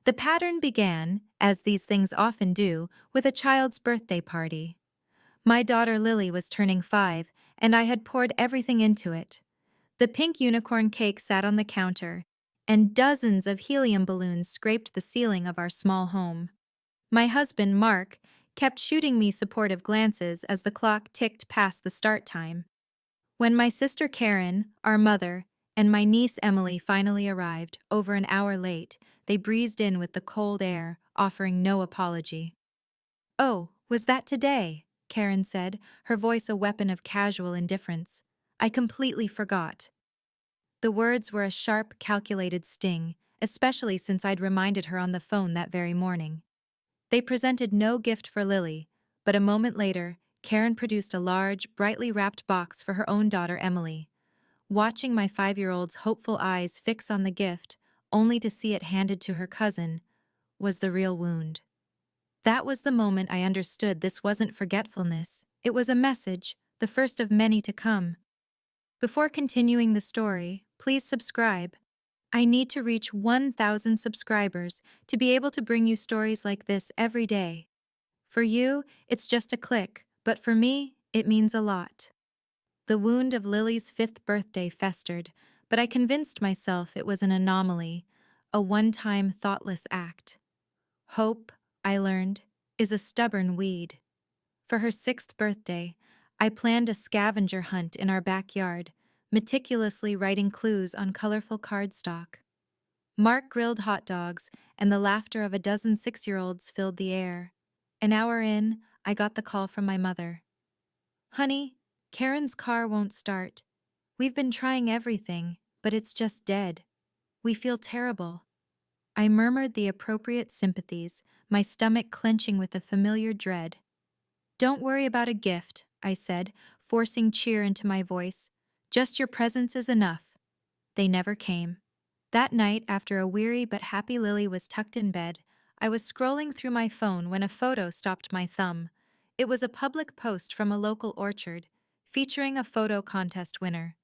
The pattern began, as these things often do, with a child's birthday party. My daughter Lily was turning 5, and I had poured everything into it. The pink unicorn cake sat on the counter, and dozens of helium balloons scraped the ceiling of our small home. My husband, Mark, kept shooting me supportive glances as the clock ticked past the start time. When my sister Karen, our mother, and my niece Emily finally arrived, over an hour late, they breezed in with the cold air, offering no apology. "Oh, was that today?" Karen said, her voice a weapon of casual indifference. "I completely forgot." The words were a sharp, calculated sting, especially since I'd reminded her on the phone that very morning. They presented no gift for Lily, but a moment later, Karen produced a large, brightly wrapped box for her own daughter Emily. Watching my 5-year-old's hopeful eyes fix on the gift, only to see it handed to her cousin, was the real wound. That was the moment I understood this wasn't forgetfulness, it was a message, the first of many to come. Before continuing the story, please subscribe. I need to reach 1,000 subscribers to be able to bring you stories like this every day. For you, it's just a click, but for me, it means a lot. The wound of Lily's 5th birthday festered, but I convinced myself it was an anomaly, a one-time thoughtless act. Hope, I learned, is a stubborn weed. For her 6th birthday, I planned a scavenger hunt in our backyard, meticulously writing clues on colorful cardstock. Mark grilled hot dogs, and the laughter of a dozen 6-year-olds filled the air. An hour in, I got the call from my mother. "Honey, Karen's car won't start. We've been trying everything, but it's just dead. We feel terrible." I murmured the appropriate sympathies, my stomach clenching with a familiar dread. "Don't worry about a gift," I said, forcing cheer into my voice. "Just your presence is enough." They never came. That night, after a weary but happy Lily was tucked in bed, I was scrolling through my phone when a photo stopped my thumb. It was a public post from a local orchard, featuring a photo contest winner.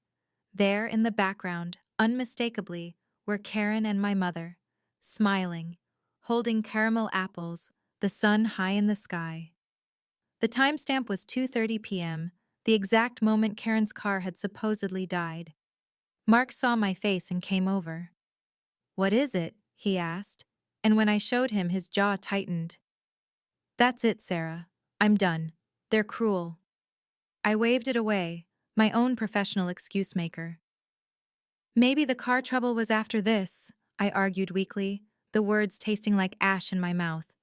There, in the background, unmistakably, were Karen and my mother, smiling, holding caramel apples, the sun high in the sky. The timestamp was 2:30 p.m., the exact moment Karen's car had supposedly died. Mark saw my face and came over. "What is it?" he asked, and when I showed him, his jaw tightened. "That's it, Sarah. I'm done. They're cruel." I waved it away, my own professional excuse maker. "Maybe the car trouble was after this," I argued weakly, the words tasting like ash in my mouth.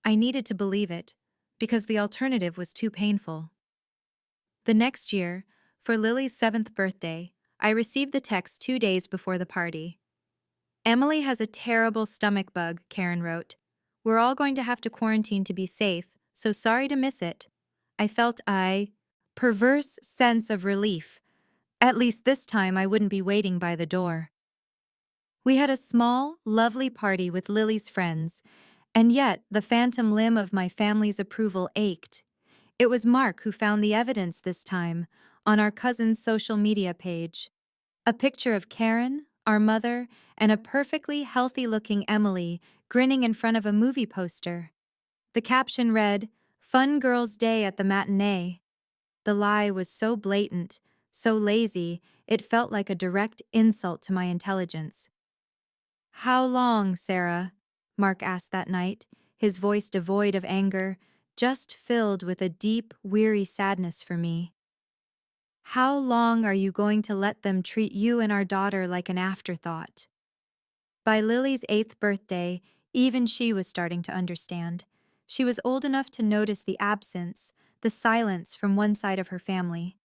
I needed to believe it, because the alternative was too painful. The next year, for Lily's 7th birthday, I received the text 2 days before the party. "Emily has a terrible stomach bug," Karen wrote. "We're all going to have to quarantine to be safe, so sorry to miss it." I felt a perverse sense of relief. At least this time I wouldn't be waiting by the door. We had a small, lovely party with Lily's friends, and yet the phantom limb of my family's approval ached. It was Mark who found the evidence this time, on our cousin's social media page. A picture of Karen, our mother, and a perfectly healthy-looking Emily grinning in front of a movie poster. The caption read, "Fun Girls' Day at the Matinee." The lie was so blatant, so lazy, it felt like a direct insult to my intelligence. "How long, Sarah?" Mark asked that night, his voice devoid of anger, just filled with a deep, weary sadness for me. "How long are you going to let them treat you and our daughter like an afterthought?" By Lily's 8th birthday, even she was starting to understand. She was old enough to notice the absence, the silence from one side of her family.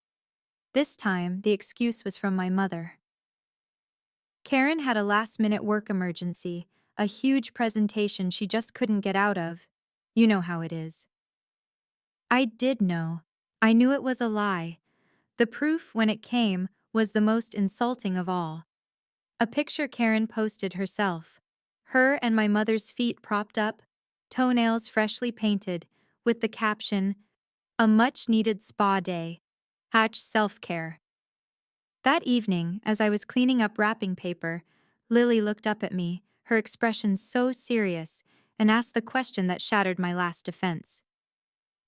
This time, the excuse was from my mother. Karen had a last-minute work emergency, a huge presentation she just couldn't get out of. You know how it is. I did know. I knew it was a lie. The proof, when it came, was the most insulting of all. A picture Karen posted herself. Her and my mother's feet propped up, toenails freshly painted, with the caption, "A much-needed spa day. Hatch self-care." That evening, as I was cleaning up wrapping paper, Lily looked up at me, her expression so serious, and asked the question that shattered my last defense.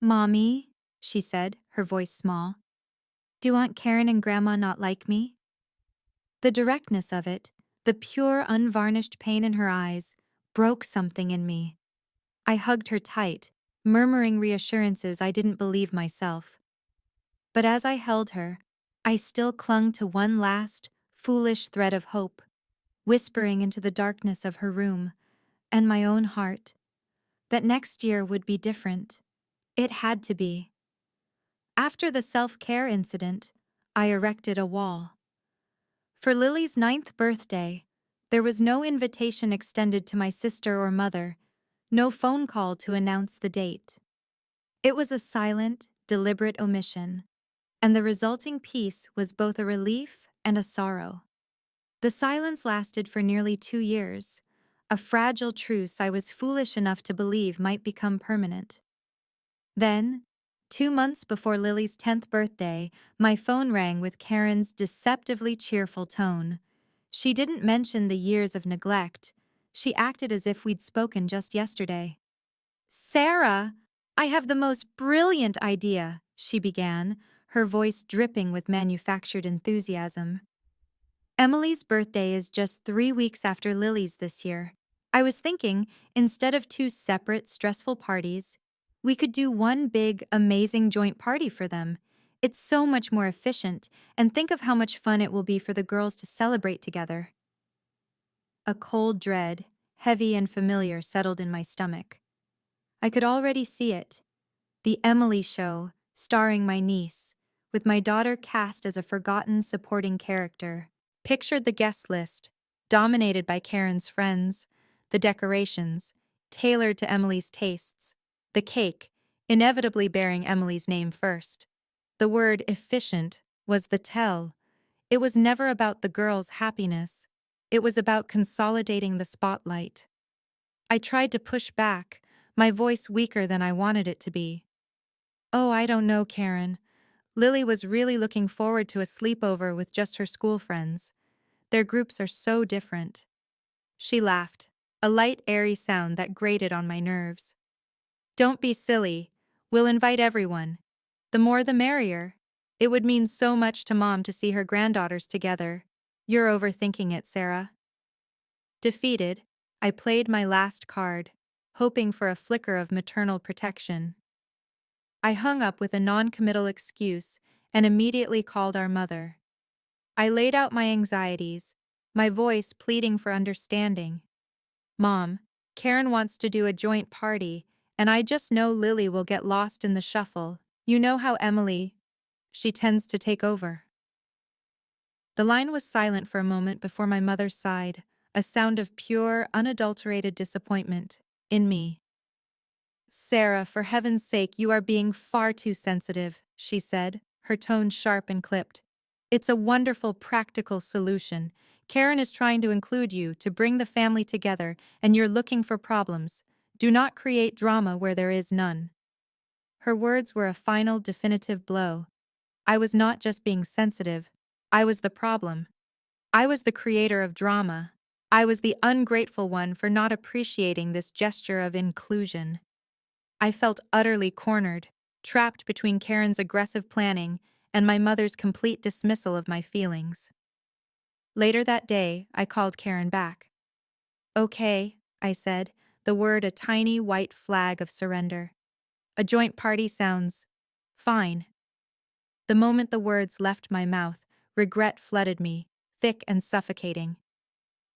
"Mommy," she said, her voice small, "do Aunt Karen and Grandma not like me?" The directness of it, the pure, unvarnished pain in her eyes, broke something in me. I hugged her tight, murmuring reassurances I didn't believe myself. But as I held her, I still clung to one last, foolish thread of hope, whispering into the darkness of her room and my own heart that next year would be different. It had to be. After the self-care incident, I erected a wall. For Lily's 9th birthday, there was no invitation extended to my sister or mother, no phone call to announce the date. It was a silent, deliberate omission, and the resulting peace was both a relief and a sorrow. The silence lasted for nearly 2 years, a fragile truce I was foolish enough to believe might become permanent. Then, 2 months before Lily's 10th birthday, my phone rang with Karen's deceptively cheerful tone. She didn't mention the years of neglect. She acted as if we'd spoken just yesterday. "Sarah, I have the most brilliant idea," she began, her voice dripping with manufactured enthusiasm. "Emily's birthday is just 3 weeks after Lily's this year. I was thinking, instead of 2 separate, stressful parties, we could do one big, amazing joint party for them. It's so much more efficient, and think of how much fun it will be for the girls to celebrate together." A cold dread, heavy and familiar, settled in my stomach. I could already see it. The Emily Show, starring my niece, with my daughter cast as a forgotten supporting character. Pictured the guest list, dominated by Karen's friends, the decorations, tailored to Emily's tastes, the cake, inevitably bearing Emily's name first. The word efficient was the tell. It was never about the girls' happiness. It was about consolidating the spotlight. I tried to push back, my voice weaker than I wanted it to be. "Oh, I don't know, Karen. Lily was really looking forward to a sleepover with just her school friends. Their groups are so different." She laughed, a light, airy sound that grated on my nerves. "Don't be silly. We'll invite everyone. The more the merrier. It would mean so much to Mom to see her granddaughters together. You're overthinking it, Sarah." Defeated, I played my last card, hoping for a flicker of maternal protection. I hung up with a non-committal excuse and immediately called our mother. I laid out my anxieties, my voice pleading for understanding. "Mom, Karen wants to do a joint party, and I just know Lily will get lost in the shuffle. You know how Emily, she tends to take over." The line was silent for a moment before my mother sighed, a sound of pure, unadulterated disappointment in me. "Sarah, for heaven's sake, you are being far too sensitive," she said, her tone sharp and clipped. "It's a wonderful, practical solution. Karen is trying to include you, to bring the family together, and you're looking for problems. Do not create drama where there is none." Her words were a final, definitive blow. I was not just being sensitive. I was the problem. I was the creator of drama. I was the ungrateful one for not appreciating this gesture of inclusion. I felt utterly cornered, trapped between Karen's aggressive planning and my mother's complete dismissal of my feelings. Later that day, I called Karen back. "Okay," I said, the word a tiny white flag of surrender. "A joint party sounds fine." The moment the words left my mouth, regret flooded me, thick and suffocating.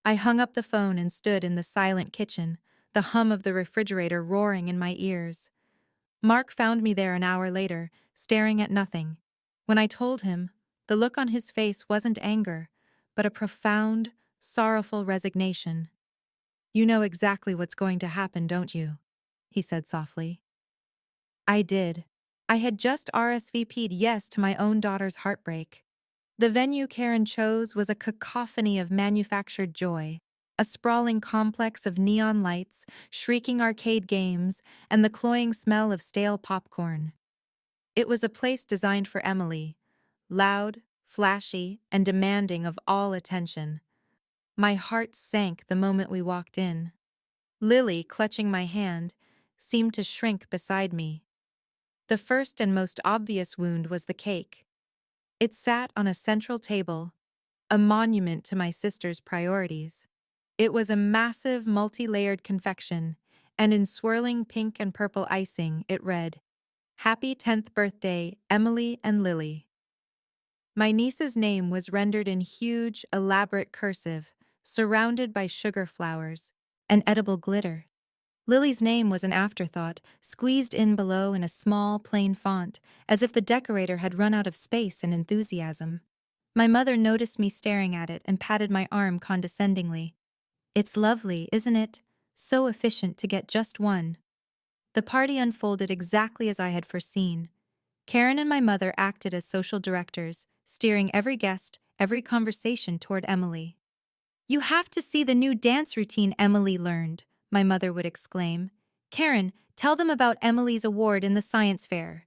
I hung up the phone and stood in the silent kitchen, the hum of the refrigerator roaring in my ears. Mark found me there an hour later, staring at nothing. When I told him, the look on his face wasn't anger, but a profound, sorrowful resignation. "You know exactly what's going to happen, don't you?" he said softly. I did. I had just RSVP'd yes to my own daughter's heartbreak. The venue Karen chose was a cacophony of manufactured joy, a sprawling complex of neon lights, shrieking arcade games, and the cloying smell of stale popcorn. It was a place designed for Emily, loud, flashy, and demanding of all attention. My heart sank the moment we walked in. Lily, clutching my hand, seemed to shrink beside me. The first and most obvious wound was the cake. It sat on a central table, a monument to my sister's priorities. It was a massive, multi-layered confection, and in swirling pink and purple icing, it read, "Happy 10th birthday, Emily and Lily." My niece's name was rendered in huge, elaborate cursive, surrounded by sugar flowers and edible glitter. Lily's name was an afterthought, squeezed in below in a small, plain font, as if the decorator had run out of space and enthusiasm. My mother noticed me staring at it and patted my arm condescendingly. "It's lovely, isn't it? So efficient to get just one." The party unfolded exactly as I had foreseen. Karen and my mother acted as social directors, steering every guest, every conversation toward Emily. "You have to see the new dance routine Emily learned," my mother would exclaim. "Karen, tell them about Emily's award in the science fair."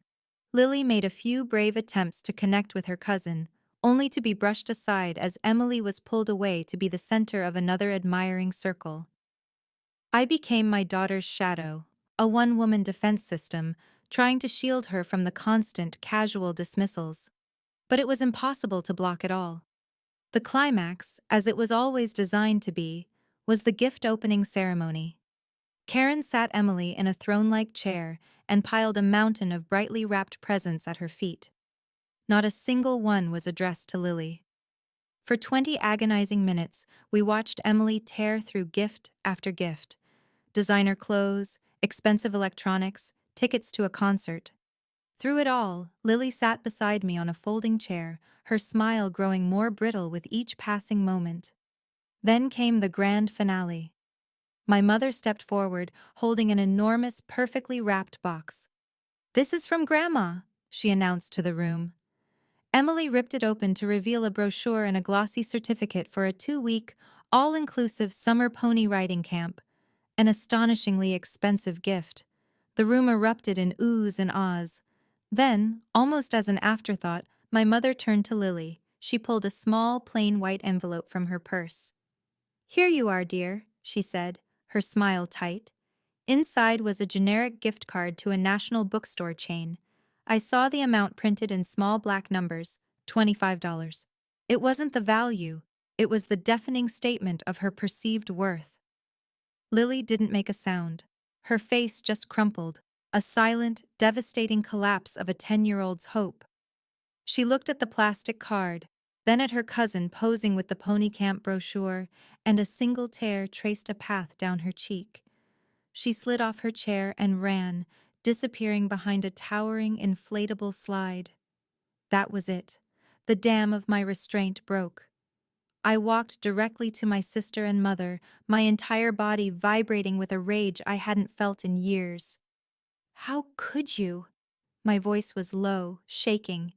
Lily made a few brave attempts to connect with her cousin, only to be brushed aside as Emily was pulled away to be the center of another admiring circle. I became my daughter's shadow, a one-woman defense system, trying to shield her from the constant, casual dismissals. But it was impossible to block it all. The climax, as it was always designed to be, was the gift-opening ceremony. Karen sat Emily in a throne-like chair and piled a mountain of brightly wrapped presents at her feet. Not a single one was addressed to Lily. For 20 agonizing minutes, we watched Emily tear through gift after gift. Designer clothes, expensive electronics, tickets to a concert. Through it all, Lily sat beside me on a folding chair, her smile growing more brittle with each passing moment. Then came the grand finale. My mother stepped forward, holding an enormous, perfectly wrapped box. "This is from Grandma," she announced to the room. Emily ripped it open to reveal a brochure and a glossy certificate for a 2-week, all-inclusive summer pony riding camp. An astonishingly expensive gift. The room erupted in oohs and ahs. Then, almost as an afterthought, my mother turned to Lily. She pulled a small, plain white envelope from her purse. "Here you are, dear," she said, her smile tight. Inside was a generic gift card to a national bookstore chain. I saw the amount printed in small black numbers, $25. It wasn't the value, it was the deafening statement of her perceived worth. Lily didn't make a sound. Her face just crumpled, a silent, devastating collapse of a 10-year-old's hope. She looked at the plastic card, then at her cousin posing with the pony camp brochure, and a single tear traced a path down her cheek. She slid off her chair and ran, disappearing behind a towering, inflatable slide. That was it. The dam of my restraint broke. I walked directly to my sister and mother, my entire body vibrating with a rage I hadn't felt in years. "How could you?" My voice was low, shaking.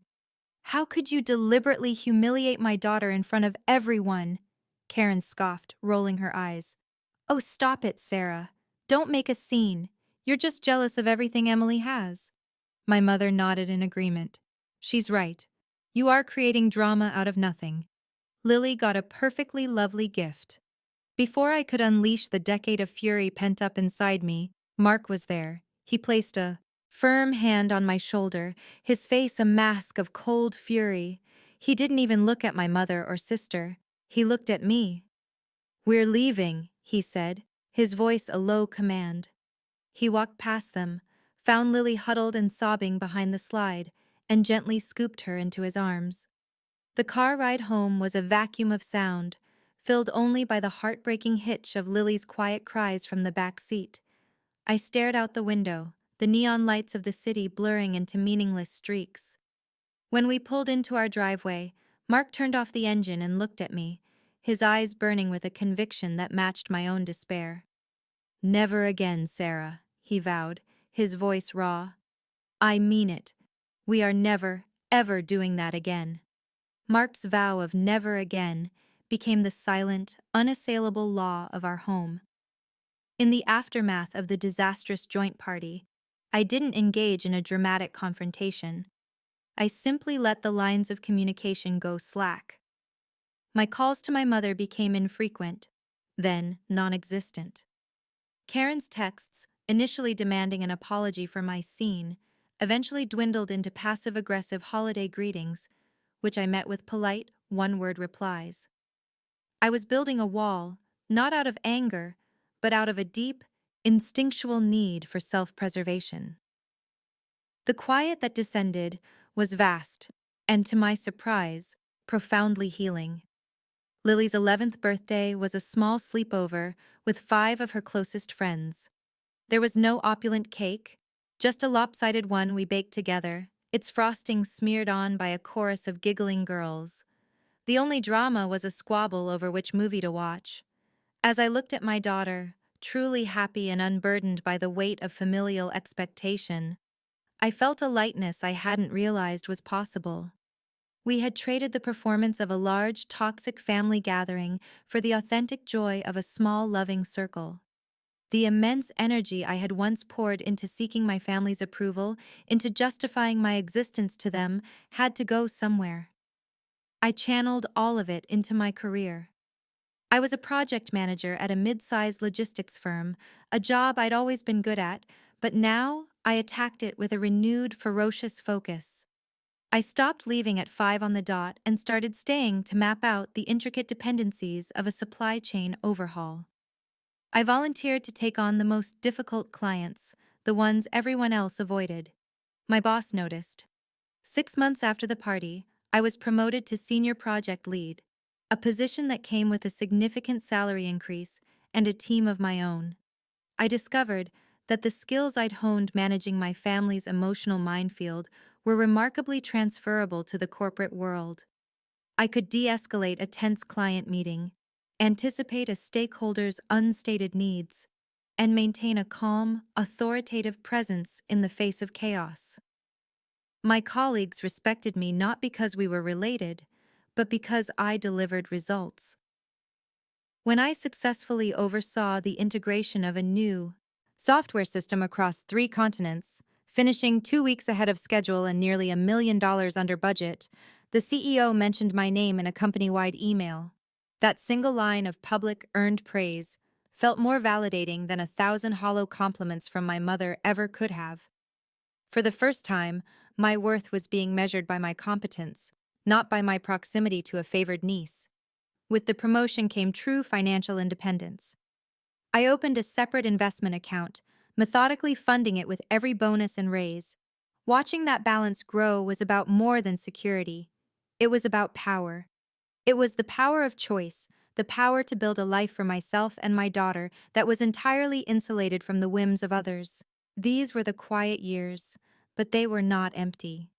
"How could you deliberately humiliate my daughter in front of everyone?" Karen scoffed, rolling her eyes. "Oh, stop it, Sarah. Don't make a scene. You're just jealous of everything Emily has." My mother nodded in agreement. "She's right. You are creating drama out of nothing. Lily got a perfectly lovely gift." Before I could unleash the decade of fury pent up inside me, Mark was there. He placed a firm hand on my shoulder, his face a mask of cold fury. He didn't even look at my mother or sister. He looked at me. "We're leaving," he said, his voice a low command. He walked past them, found Lily huddled and sobbing behind the slide, and gently scooped her into his arms. The car ride home was a vacuum of sound, filled only by the heartbreaking hitch of Lily's quiet cries from the back seat. I stared out the window, the neon lights of the city blurring into meaningless streaks. When we pulled into our driveway, Mark turned off the engine and looked at me, his eyes burning with a conviction that matched my own despair. "Never again, Sarah," he vowed, his voice raw. "I mean it. We are never, ever doing that again." Mark's vow of never again became the silent, unassailable law of our home. In the aftermath of the disastrous joint party, I didn't engage in a dramatic confrontation. I simply let the lines of communication go slack. My calls to my mother became infrequent, then non-existent. Karen's texts, initially demanding an apology for my scene, eventually dwindled into passive-aggressive holiday greetings, which I met with polite, one-word replies. I was building a wall, not out of anger, but out of a deep, instinctual need for self-preservation. The quiet that descended was vast, and to my surprise, profoundly healing. Lily's 11th birthday was a small sleepover with 5 of her closest friends. There was no opulent cake, just a lopsided one we baked together, its frosting smeared on by a chorus of giggling girls. The only drama was a squabble over which movie to watch. As I looked at my daughter, truly happy and unburdened by the weight of familial expectation, I felt a lightness I hadn't realized was possible. We had traded the performance of a large, toxic family gathering for the authentic joy of a small, loving circle. The immense energy I had once poured into seeking my family's approval, into justifying my existence to them, had to go somewhere. I channeled all of it into my career. I was a project manager at a mid-sized logistics firm, a job I'd always been good at, but now I attacked it with a renewed, ferocious focus. I stopped leaving at 5 on the dot and started staying to map out the intricate dependencies of a supply chain overhaul. I volunteered to take on the most difficult clients, the ones everyone else avoided. My boss noticed. 6 months after the party, I was promoted to senior project lead, a position that came with a significant salary increase and a team of my own. I discovered that the skills I'd honed managing my family's emotional minefield were remarkably transferable to the corporate world. I could de-escalate a tense client meeting, anticipate a stakeholder's unstated needs, and maintain a calm, authoritative presence in the face of chaos. My colleagues respected me not because we were related, but because I delivered results. When I successfully oversaw the integration of a new software system across 3 continents, finishing 2 weeks ahead of schedule and nearly $1 million under budget, the CEO mentioned my name in a company-wide email. That single line of public, earned praise felt more validating than 1,000 hollow compliments from my mother ever could have. For the first time, my worth was being measured by my competence, not by my proximity to a favored niece. With the promotion came true financial independence. I opened a separate investment account, methodically funding it with every bonus and raise. Watching that balance grow was about more than security. It was about power. It was the power of choice, the power to build a life for myself and my daughter that was entirely insulated from the whims of others. These were the quiet years, but they were not empty.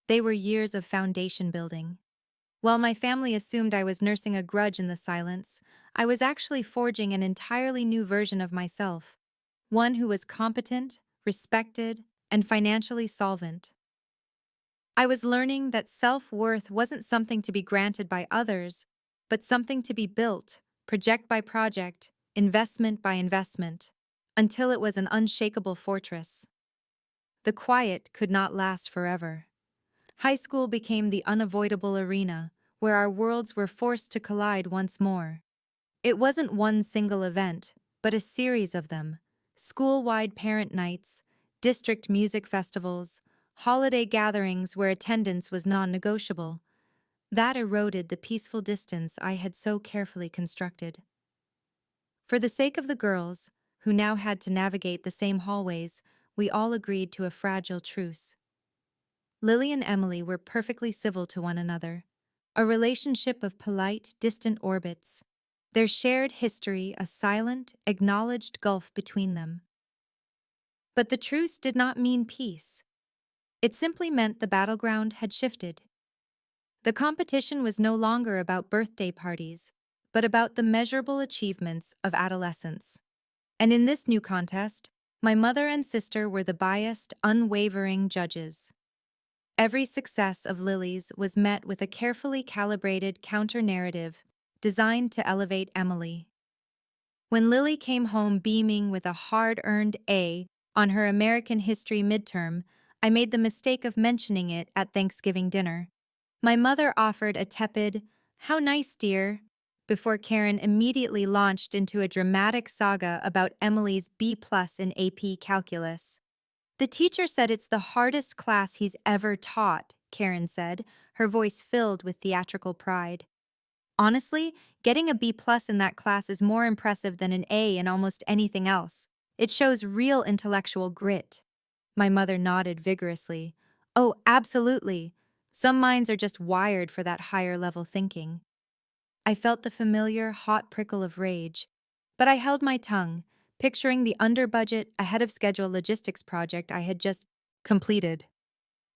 They were years of foundation building. While my family assumed I was nursing a grudge in the silence, I was actually forging an entirely new version of myself, one who was competent, respected, and financially solvent. I was learning that self-worth wasn't something to be granted by others, but something to be built, project by project, investment by investment, until it was an unshakable fortress. The quiet could not last forever. High school became the unavoidable arena, where our worlds were forced to collide once more. It wasn't one single event, but a series of them. School-wide parent nights, district music festivals, holiday gatherings where attendance was non-negotiable. That eroded the peaceful distance I had so carefully constructed. For the sake of the girls, who now had to navigate the same hallways, we all agreed to a fragile truce. Lily and Emily were perfectly civil to one another, a relationship of polite, distant orbits, their shared history a silent, acknowledged gulf between them. But the truce did not mean peace. It simply meant the battleground had shifted. The competition was no longer about birthday parties, but about the measurable achievements of adolescence. And in this new contest, my mother and sister were the biased, unwavering judges. Every success of Lily's was met with a carefully calibrated counter-narrative designed to elevate Emily. When Lily came home beaming with a hard-earned A on her American history midterm, I made the mistake of mentioning it at Thanksgiving dinner. My mother offered a tepid, How nice, dear. Before Karen immediately launched into a dramatic saga about Emily's B+ in AP Calculus. The teacher said it's the hardest class he's ever taught, Karen said, her voice filled with theatrical pride. Honestly, getting a B+ in that class is more impressive than an A in almost anything else. It shows real intellectual grit. My mother nodded vigorously. Oh, absolutely. Some minds are just wired for that higher level thinking. I felt the familiar, hot prickle of rage. But I held my tongue, picturing the under-budget, ahead-of-schedule logistics project I had just completed.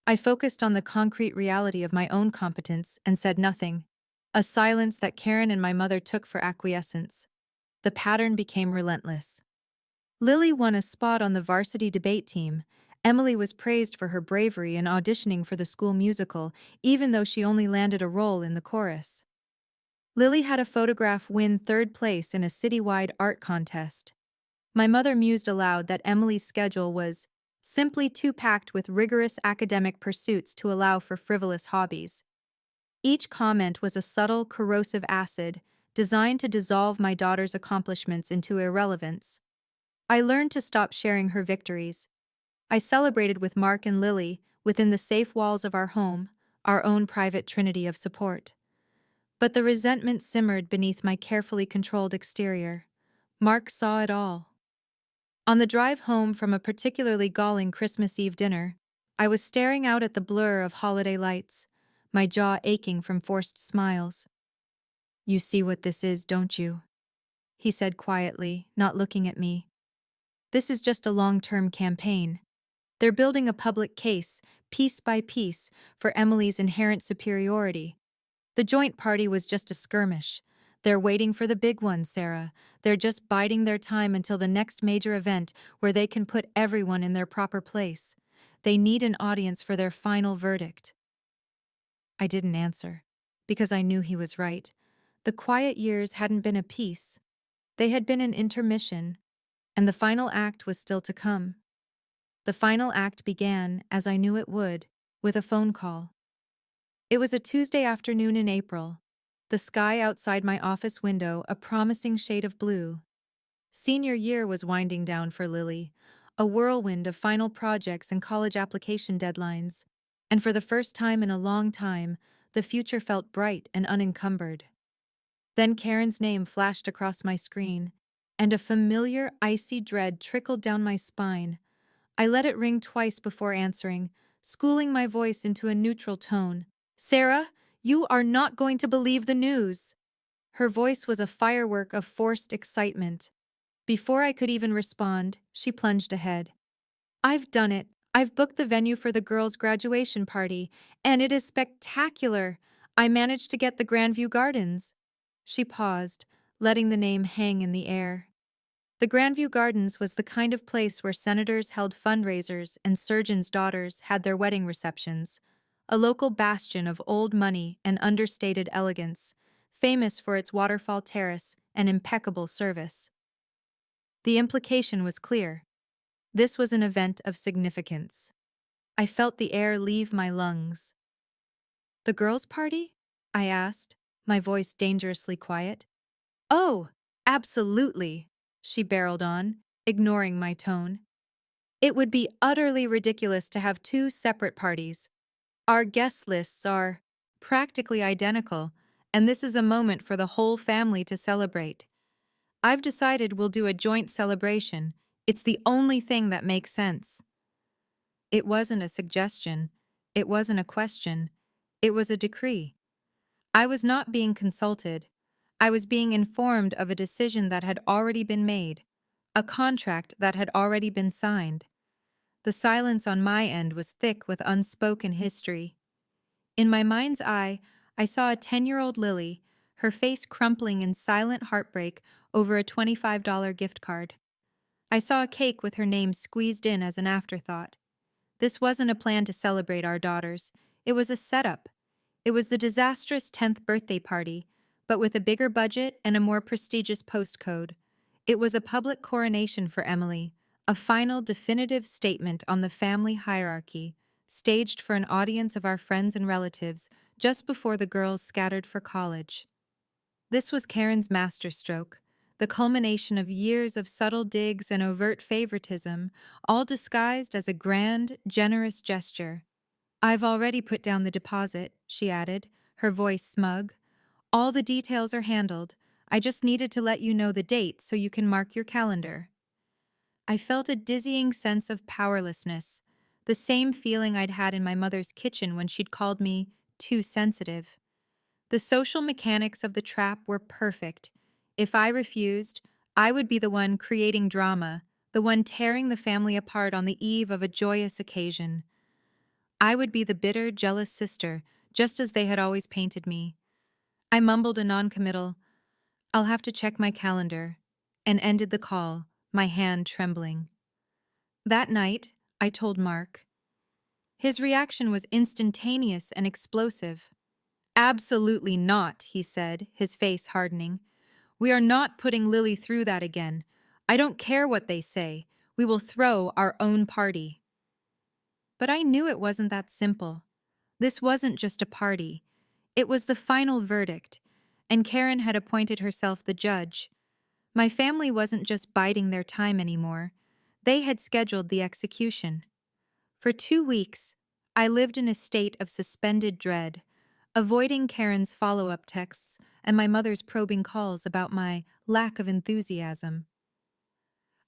I focused on the concrete reality of my own competence and said nothing. A silence that Karen and my mother took for acquiescence. The pattern became relentless. Lily won a spot on the varsity debate team. Emily was praised for her bravery in auditioning for the school musical, even though she only landed a role in the chorus. Lily had a photograph win third place in a citywide art contest. My mother mused aloud that Emily's schedule was simply too packed with rigorous academic pursuits to allow for frivolous hobbies. Each comment was a subtle, corrosive acid designed to dissolve my daughter's accomplishments into irrelevance. I learned to stop sharing her victories. I celebrated with Mark and Lily within the safe walls of our home, our own private trinity of support. But the resentment simmered beneath my carefully controlled exterior. Mark saw it all. On the drive home from a particularly galling Christmas Eve dinner, I was staring out at the blur of holiday lights, my jaw aching from forced smiles. "You see what this is, don't you?" he said quietly, not looking at me. "This is just a long-term campaign. They're building a public case, piece by piece, for Emily's inherent superiority. The joint party was just a skirmish. They're waiting for the big one, Sarah. They're just biding their time until the next major event where they can put everyone in their proper place. They need an audience for their final verdict." I didn't answer, because I knew he was right. The quiet years hadn't been a piece. They had been an intermission, and the final act was still to come. The final act began, as I knew it would, with a phone call. It was a Tuesday afternoon in April. The sky outside my office window a promising shade of blue. Senior year was winding down for Lily, a whirlwind of final projects and college application deadlines. And for the first time in a long time, the future felt bright and unencumbered. Then Karen's name flashed across my screen, and a familiar, icy dread trickled down my spine. I let it ring twice before answering, schooling my voice into a neutral tone. "Sarah, you are not going to believe the news." Her voice was a firework of forced excitement. Before I could even respond, she plunged ahead. "I've done it. I've booked the venue for the girls' graduation party, and it is spectacular. I managed to get the Grandview Gardens." She paused, letting the name hang in the air. The Grandview Gardens was the kind of place where senators held fundraisers and surgeons' daughters had their wedding receptions, a local bastion of old money and understated elegance, famous for its waterfall terrace and impeccable service. The implication was clear. This was an event of significance. I felt the air leave my lungs. "The girls' party?" I asked, my voice dangerously quiet. "Oh, absolutely," she barreled on, ignoring my tone. "It would be utterly ridiculous to have two separate parties. Our guest lists are practically identical, and this is a moment for the whole family to celebrate. I've decided we'll do a joint celebration. It's the only thing that makes sense." It wasn't a suggestion. It wasn't a question. It was a decree. I was not being consulted. I was being informed of a decision that had already been made, a contract that had already been signed. The silence on my end was thick with unspoken history. In my mind's eye, I saw a 10-year-old Lily, her face crumpling in silent heartbreak over a $25 gift card. I saw a cake with her name squeezed in as an afterthought. This wasn't a plan to celebrate our daughters. It was a setup. It was the disastrous 10th birthday party, but with a bigger budget and a more prestigious postcode. It was a public coronation for Emily, a final definitive statement on the family hierarchy, staged for an audience of our friends and relatives, just before the girls scattered for college. This was Karen's masterstroke, the culmination of years of subtle digs and overt favoritism, all disguised as a grand, generous gesture. "I've already put down the deposit," she added, her voice smug. "All the details are handled. I just needed to let you know the date so you can mark your calendar." I felt a dizzying sense of powerlessness, the same feeling I'd had in my mother's kitchen when she'd called me too sensitive. The social mechanics of the trap were perfect. If I refused, I would be the one creating drama, the one tearing the family apart on the eve of a joyous occasion. I would be the bitter, jealous sister, just as they had always painted me. I mumbled a noncommittal, "I'll have to check my calendar," and ended the call, my hand trembling. That night, I told Mark. His reaction was instantaneous and explosive. "Absolutely not," he said, his face hardening. "We are not putting Lily through that again. I don't care what they say. We will throw our own party." But I knew it wasn't that simple. This wasn't just a party. It was the final verdict, and Karen had appointed herself the judge. My family wasn't just biding their time anymore. They had scheduled the execution. For 2 weeks, I lived in a state of suspended dread, avoiding Karen's follow-up texts and my mother's probing calls about my lack of enthusiasm.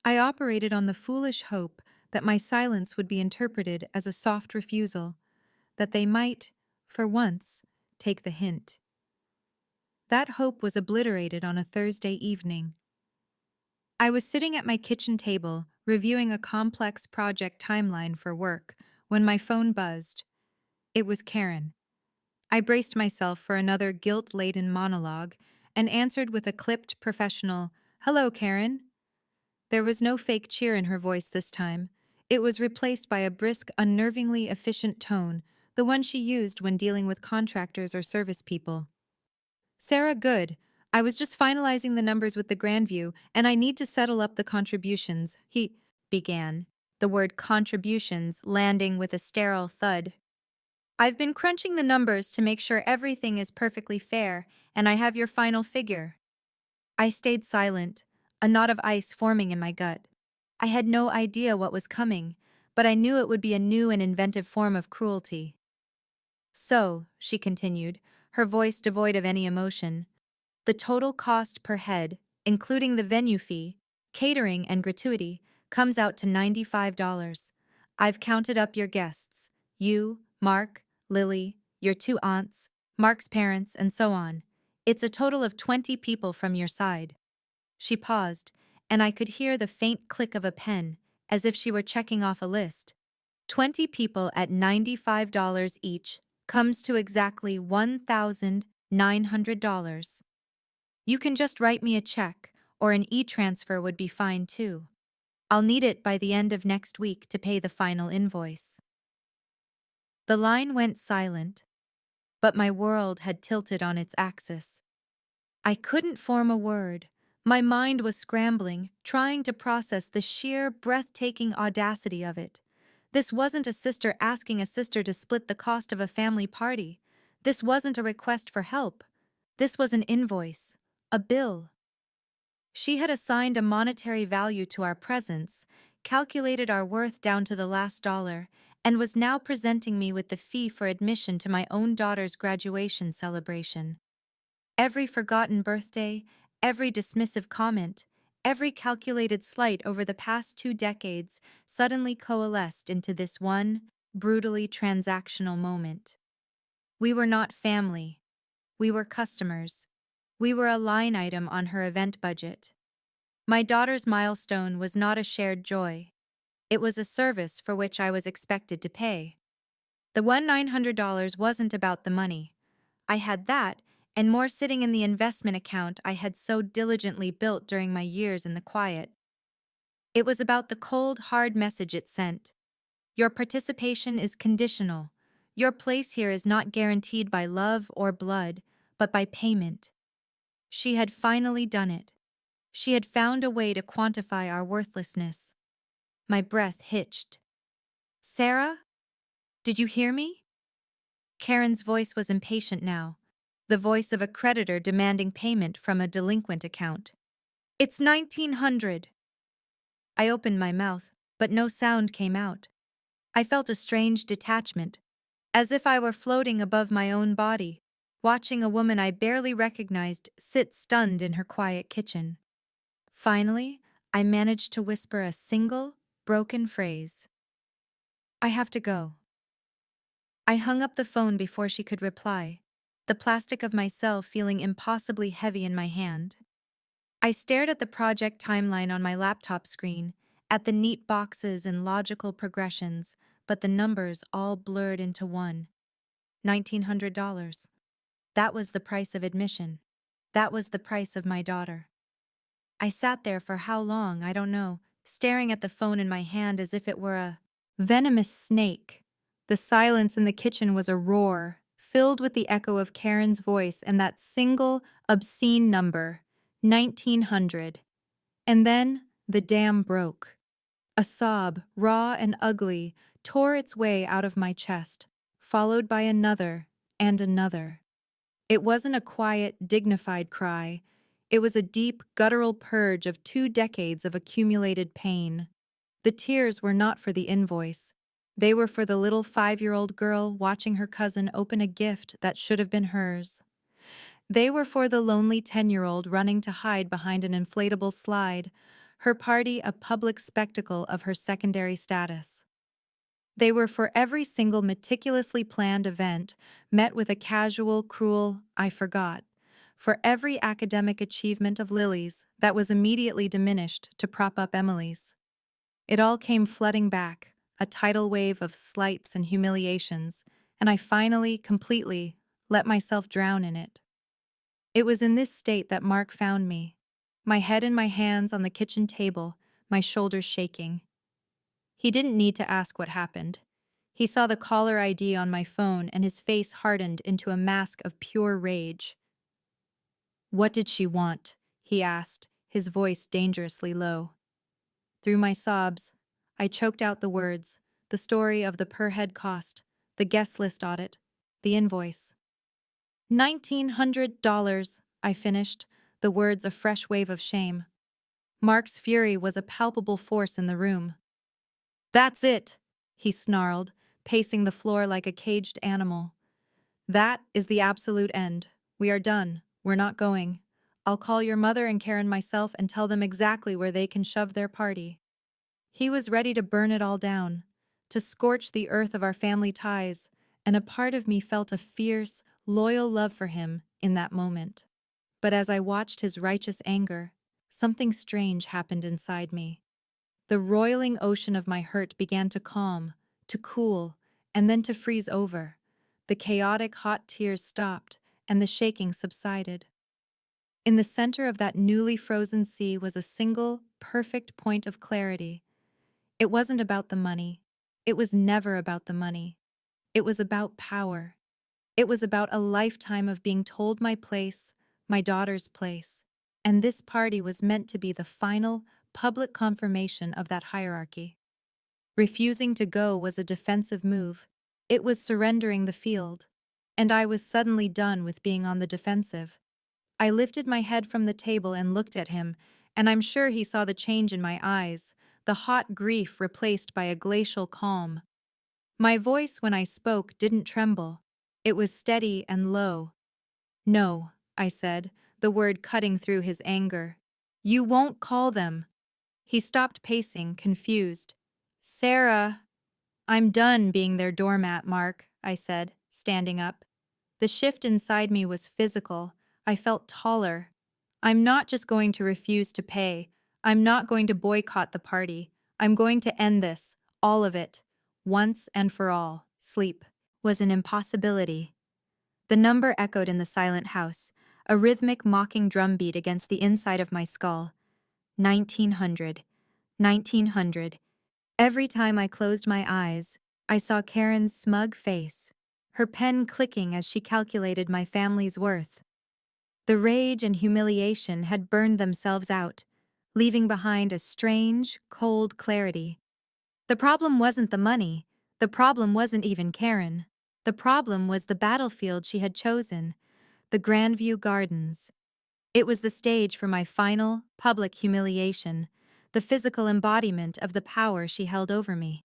I operated on the foolish hope that my silence would be interpreted as a soft refusal, that they might, for once, take the hint. That hope was obliterated on a Thursday evening. I was sitting at my kitchen table, reviewing a complex project timeline for work, when my phone buzzed. It was Karen. I braced myself for another guilt-laden monologue and answered with a clipped, professional, "Hello, Karen." There was no fake cheer in her voice this time. It was replaced by a brisk, unnervingly efficient tone, the one she used when dealing with contractors or service people. "Sarah, good. I was just finalizing the numbers with the Grandview, and I need to settle up the contributions," he began, the word contributions landing with a sterile thud. "I've been crunching the numbers to make sure everything is perfectly fair, and I have your final figure." I stayed silent, a knot of ice forming in my gut. I had no idea what was coming, but I knew it would be a new and inventive form of cruelty. "So," she continued, her voice devoid of any emotion, "the total cost per head, including the venue fee, catering, and gratuity, comes out to $95. I've counted up your guests, you, Mark, Lily, your two aunts, Mark's parents, and so on. It's a total of 20 people from your side." She paused, and I could hear the faint click of a pen, as if she were checking off a list. 20 people at $95 each comes to exactly $1,900. You can just write me a check, or an e-transfer would be fine too. I'll need it by the end of next week to pay the final invoice. The line went silent, but my world had tilted on its axis. I couldn't form a word. My mind was scrambling, trying to process the sheer, breathtaking audacity of it. This wasn't a sister asking a sister to split the cost of a family party. This wasn't a request for help. This was an invoice, a bill. She had assigned a monetary value to our presence, calculated our worth down to the last dollar, and was now presenting me with the fee for admission to my own daughter's graduation celebration. Every forgotten birthday, every dismissive comment, every calculated slight over the past 2 decades suddenly coalesced into this one, brutally transactional moment. We were not family. We were customers. We were a line item on her event budget. My daughter's milestone was not a shared joy. It was a service for which I was expected to pay. The $1,900 wasn't about the money. I had that, and more sitting in the investment account I had so diligently built during my years in the quiet. It was about the cold, hard message it sent. Your participation is conditional. Your place here is not guaranteed by love or blood, but by payment. She had finally done it. She had found a way to quantify our worthlessness. My breath hitched. "Sarah? Did you hear me?" Karen's voice was impatient now, the voice of a creditor demanding payment from a delinquent account. It's 1900. I opened my mouth, but no sound came out. I felt a strange detachment, as if I were floating above my own body, watching a woman I barely recognized sit stunned in her quiet kitchen. Finally, I managed to whisper a single, broken phrase. I have to go. I hung up the phone before she could reply, the plastic of myself feeling impossibly heavy in my hand. I stared at the project timeline on my laptop screen, at the neat boxes and logical progressions, but the numbers all blurred into one. $1,900. That was the price of admission. That was the price of my daughter. I sat there for how long, I don't know, staring at the phone in my hand as if it were a venomous snake. The silence in the kitchen was a roar, filled with the echo of Karen's voice and that single, obscene number, 1900. And then the dam broke. A sob, raw and ugly, tore its way out of my chest, followed by another and another. It wasn't a quiet, dignified cry. It was a deep, guttural purge of 2 decades of accumulated pain. The tears were not for the invoice. They were for the little 5-year-old girl watching her cousin open a gift that should have been hers. They were for the lonely 10-year-old running to hide behind an inflatable slide, her party a public spectacle of her secondary status. They were for every single meticulously planned event, met with a casual, cruel, I forgot, for every academic achievement of Lily's that was immediately diminished to prop up Emily's. It all came flooding back, a tidal wave of slights and humiliations, and I finally, completely, let myself drown in it. It was in this state that Mark found me, my head in my hands on the kitchen table, my shoulders shaking. He didn't need to ask what happened. He saw the caller ID on my phone and his face hardened into a mask of pure rage. "What did she want?" he asked, his voice dangerously low. Through my sobs, I choked out the words, the story of the per-head cost, the guest list audit, the invoice. $1,900, I finished, the words a fresh wave of shame. Mark's fury was a palpable force in the room. "That's it," he snarled, pacing the floor like a caged animal. "That is the absolute end. We are done. We're not going. I'll call your mother and Karen myself and tell them exactly where they can shove their party." He was ready to burn it all down, to scorch the earth of our family ties, and a part of me felt a fierce, loyal love for him in that moment. But as I watched his righteous anger, something strange happened inside me. The roiling ocean of my hurt began to calm, to cool, and then to freeze over. The chaotic hot tears stopped, and the shaking subsided. In the center of that newly frozen sea was a single, perfect point of clarity. It wasn't about the money. It was never about the money. It was about power. It was about a lifetime of being told my place, my daughter's place. And this party was meant to be the final, public confirmation of that hierarchy. Refusing to go was a defensive move. It was surrendering the field. And I was suddenly done with being on the defensive. I lifted my head from the table and looked at him, and I'm sure he saw the change in my eyes, the hot grief replaced by a glacial calm. My voice when I spoke didn't tremble. It was steady and low. "No," I said, the word cutting through his anger. "You won't call them." He stopped pacing, confused. "Sarah." "I'm done being their doormat, Mark," I said, standing up. The shift inside me was physical. I felt taller. "I'm not just going to refuse to pay. I'm not going to boycott the party. I'm going to end this, all of it, once and for all." Sleep was an impossibility. The number echoed in the silent house, a rhythmic mocking drumbeat against the inside of my skull. 1900. 1900. Every time I closed my eyes, I saw Karen's smug face, her pen clicking as she calculated my family's worth. The rage and humiliation had burned themselves out, leaving behind a strange, cold clarity. The problem wasn't the money. The problem wasn't even Karen. The problem was the battlefield she had chosen, the Grandview Gardens. It was the stage for my final, public humiliation, the physical embodiment of the power she held over me.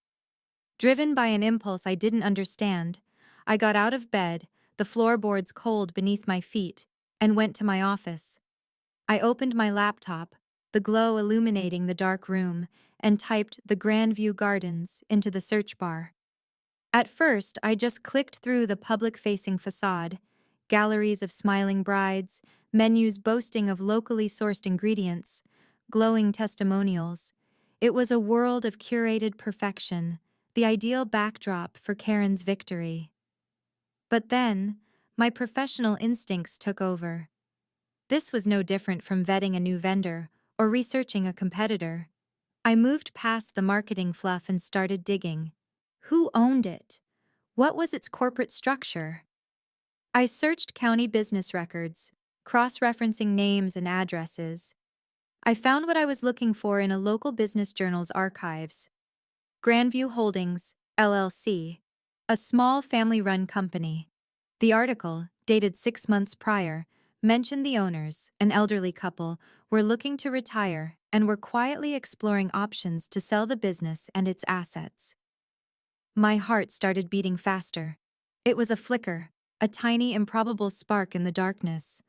Driven by an impulse I didn't understand, I got out of bed, the floorboards cold beneath my feet, and went to my office. I opened my laptop, the glow illuminating the dark room, and typed the Grandview Gardens into the search bar. At first, I just clicked through the public-facing facade, galleries of smiling brides, menus boasting of locally sourced ingredients, glowing testimonials. It was a world of curated perfection, the ideal backdrop for Karen's victory. But then, my professional instincts took over. This was no different from vetting a new vendor or researching a competitor. I moved past the marketing fluff and started digging. Who owned it? What was its corporate structure? I searched county business records, cross-referencing names and addresses. I found what I was looking for in a local business journal's archives. Grandview Holdings, LLC, a small family-run company. The article, dated 6 months prior, mentioned the owners, an elderly couple, were looking to retire and were quietly exploring options to sell the business and its assets. My heart started beating faster. It was a flicker, a tiny, improbable spark in the darkness.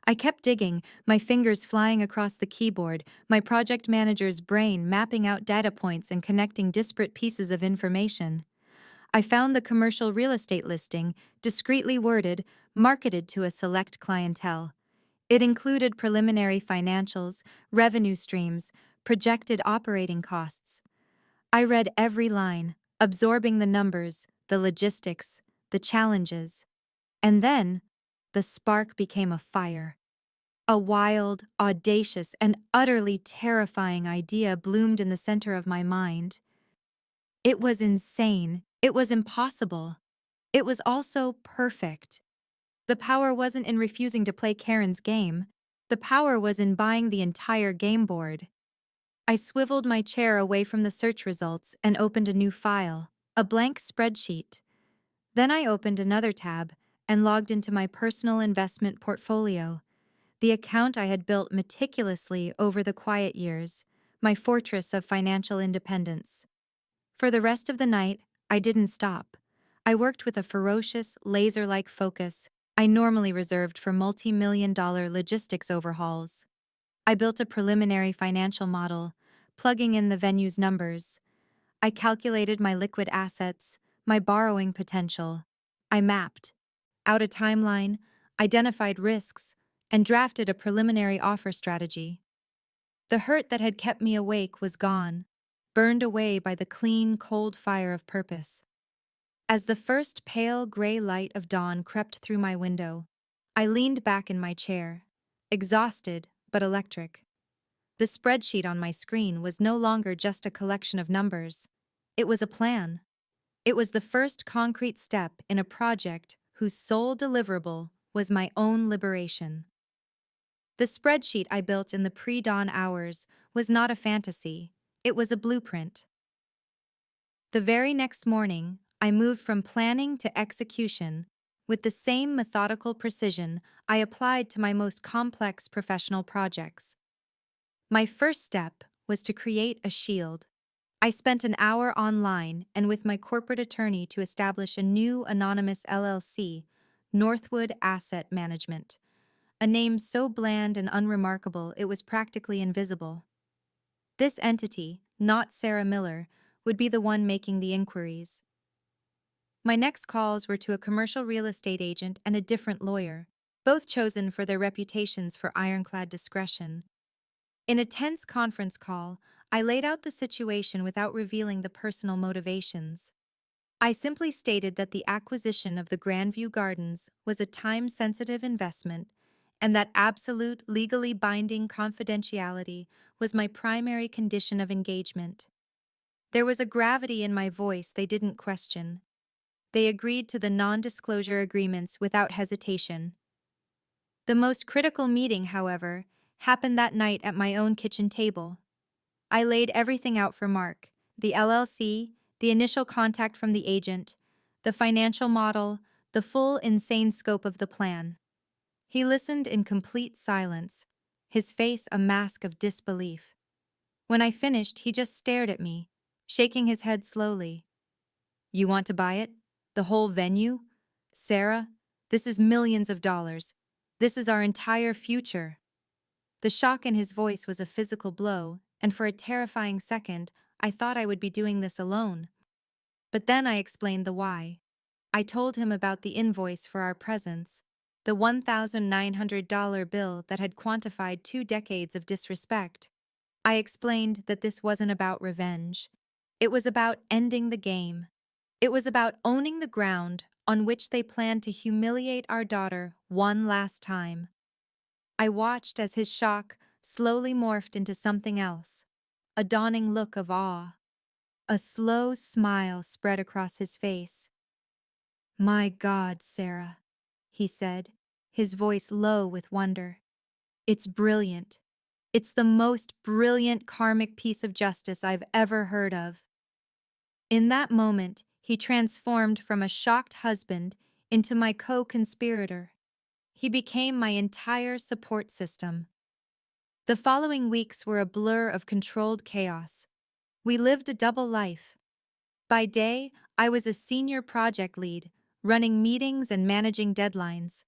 I kept digging, my fingers flying across the keyboard, my project manager's brain mapping out data points and connecting disparate pieces of information. I found the commercial real estate listing, discreetly worded, marketed to a select clientele. It included preliminary financials, revenue streams, projected operating costs. I read every line, absorbing the numbers, the logistics, the challenges. And then, the spark became a fire. A wild, audacious, and utterly terrifying idea bloomed in the center of my mind. It was insane. It was impossible. It was also perfect. The power wasn't in refusing to play Karen's game. The power was in buying the entire game board. I swiveled my chair away from the search results and opened a new file, a blank spreadsheet. Then I opened another tab and logged into my personal investment portfolio, the account I had built meticulously over the quiet years, my fortress of financial independence. For the rest of the night, I didn't stop. I worked with a ferocious, laser-like focus I normally reserved for multi-million-dollar logistics overhauls. I built a preliminary financial model, plugging in the venue's numbers. I calculated my liquid assets, my borrowing potential. I mapped out a timeline, identified risks, and drafted a preliminary offer strategy. The hurt that had kept me awake was gone, burned away by the clean, cold fire of purpose. As the first pale gray light of dawn crept through my window, I leaned back in my chair, exhausted but electric. The spreadsheet on my screen was no longer just a collection of numbers. It was a plan. It was the first concrete step in a project whose sole deliverable was my own liberation. The spreadsheet I built in the pre-dawn hours was not a fantasy. It was a blueprint. The very next morning, I moved from planning to execution with the same methodical precision I applied to my most complex professional projects. My first step was to create a shield. I spent an hour online and with my corporate attorney to establish a new anonymous LLC, Northwood Asset Management, a name so bland and unremarkable it was practically invisible. This entity, not Sarah Miller, would be the one making the inquiries. My next calls were to a commercial real estate agent and a different lawyer, both chosen for their reputations for ironclad discretion. In a tense conference call, I laid out the situation without revealing the personal motivations. I simply stated that the acquisition of the Grandview Gardens was a time-sensitive investment and that absolute, legally binding confidentiality was my primary condition of engagement. There was a gravity in my voice they didn't question. They agreed to the non-disclosure agreements without hesitation. The most critical meeting, however, happened that night at my own kitchen table. I laid everything out for Mark, the LLC, the initial contact from the agent, the financial model, the full insane scope of the plan. He listened in complete silence, his face a mask of disbelief. When I finished, he just stared at me, shaking his head slowly. "You want to buy it? The whole venue? Sarah, this is millions of dollars. This is our entire future." The shock in his voice was a physical blow, and for a terrifying second, I thought I would be doing this alone. But then I explained the why. I told him about the invoice for our presents, the $1,900 bill that had quantified 2 decades of disrespect. I explained that this wasn't about revenge. It was about ending the game. It was about owning the ground on which they planned to humiliate our daughter one last time. I watched as his shock slowly morphed into something else, a dawning look of awe. A slow smile spread across his face. "My God, Sarah," he said, his voice low with wonder. "It's brilliant. It's the most brilliant karmic piece of justice I've ever heard of." In that moment, he transformed from a shocked husband into my co-conspirator. He became my entire support system. The following weeks were a blur of controlled chaos. We lived a double life. By day, I was a senior project lead, running meetings and managing deadlines.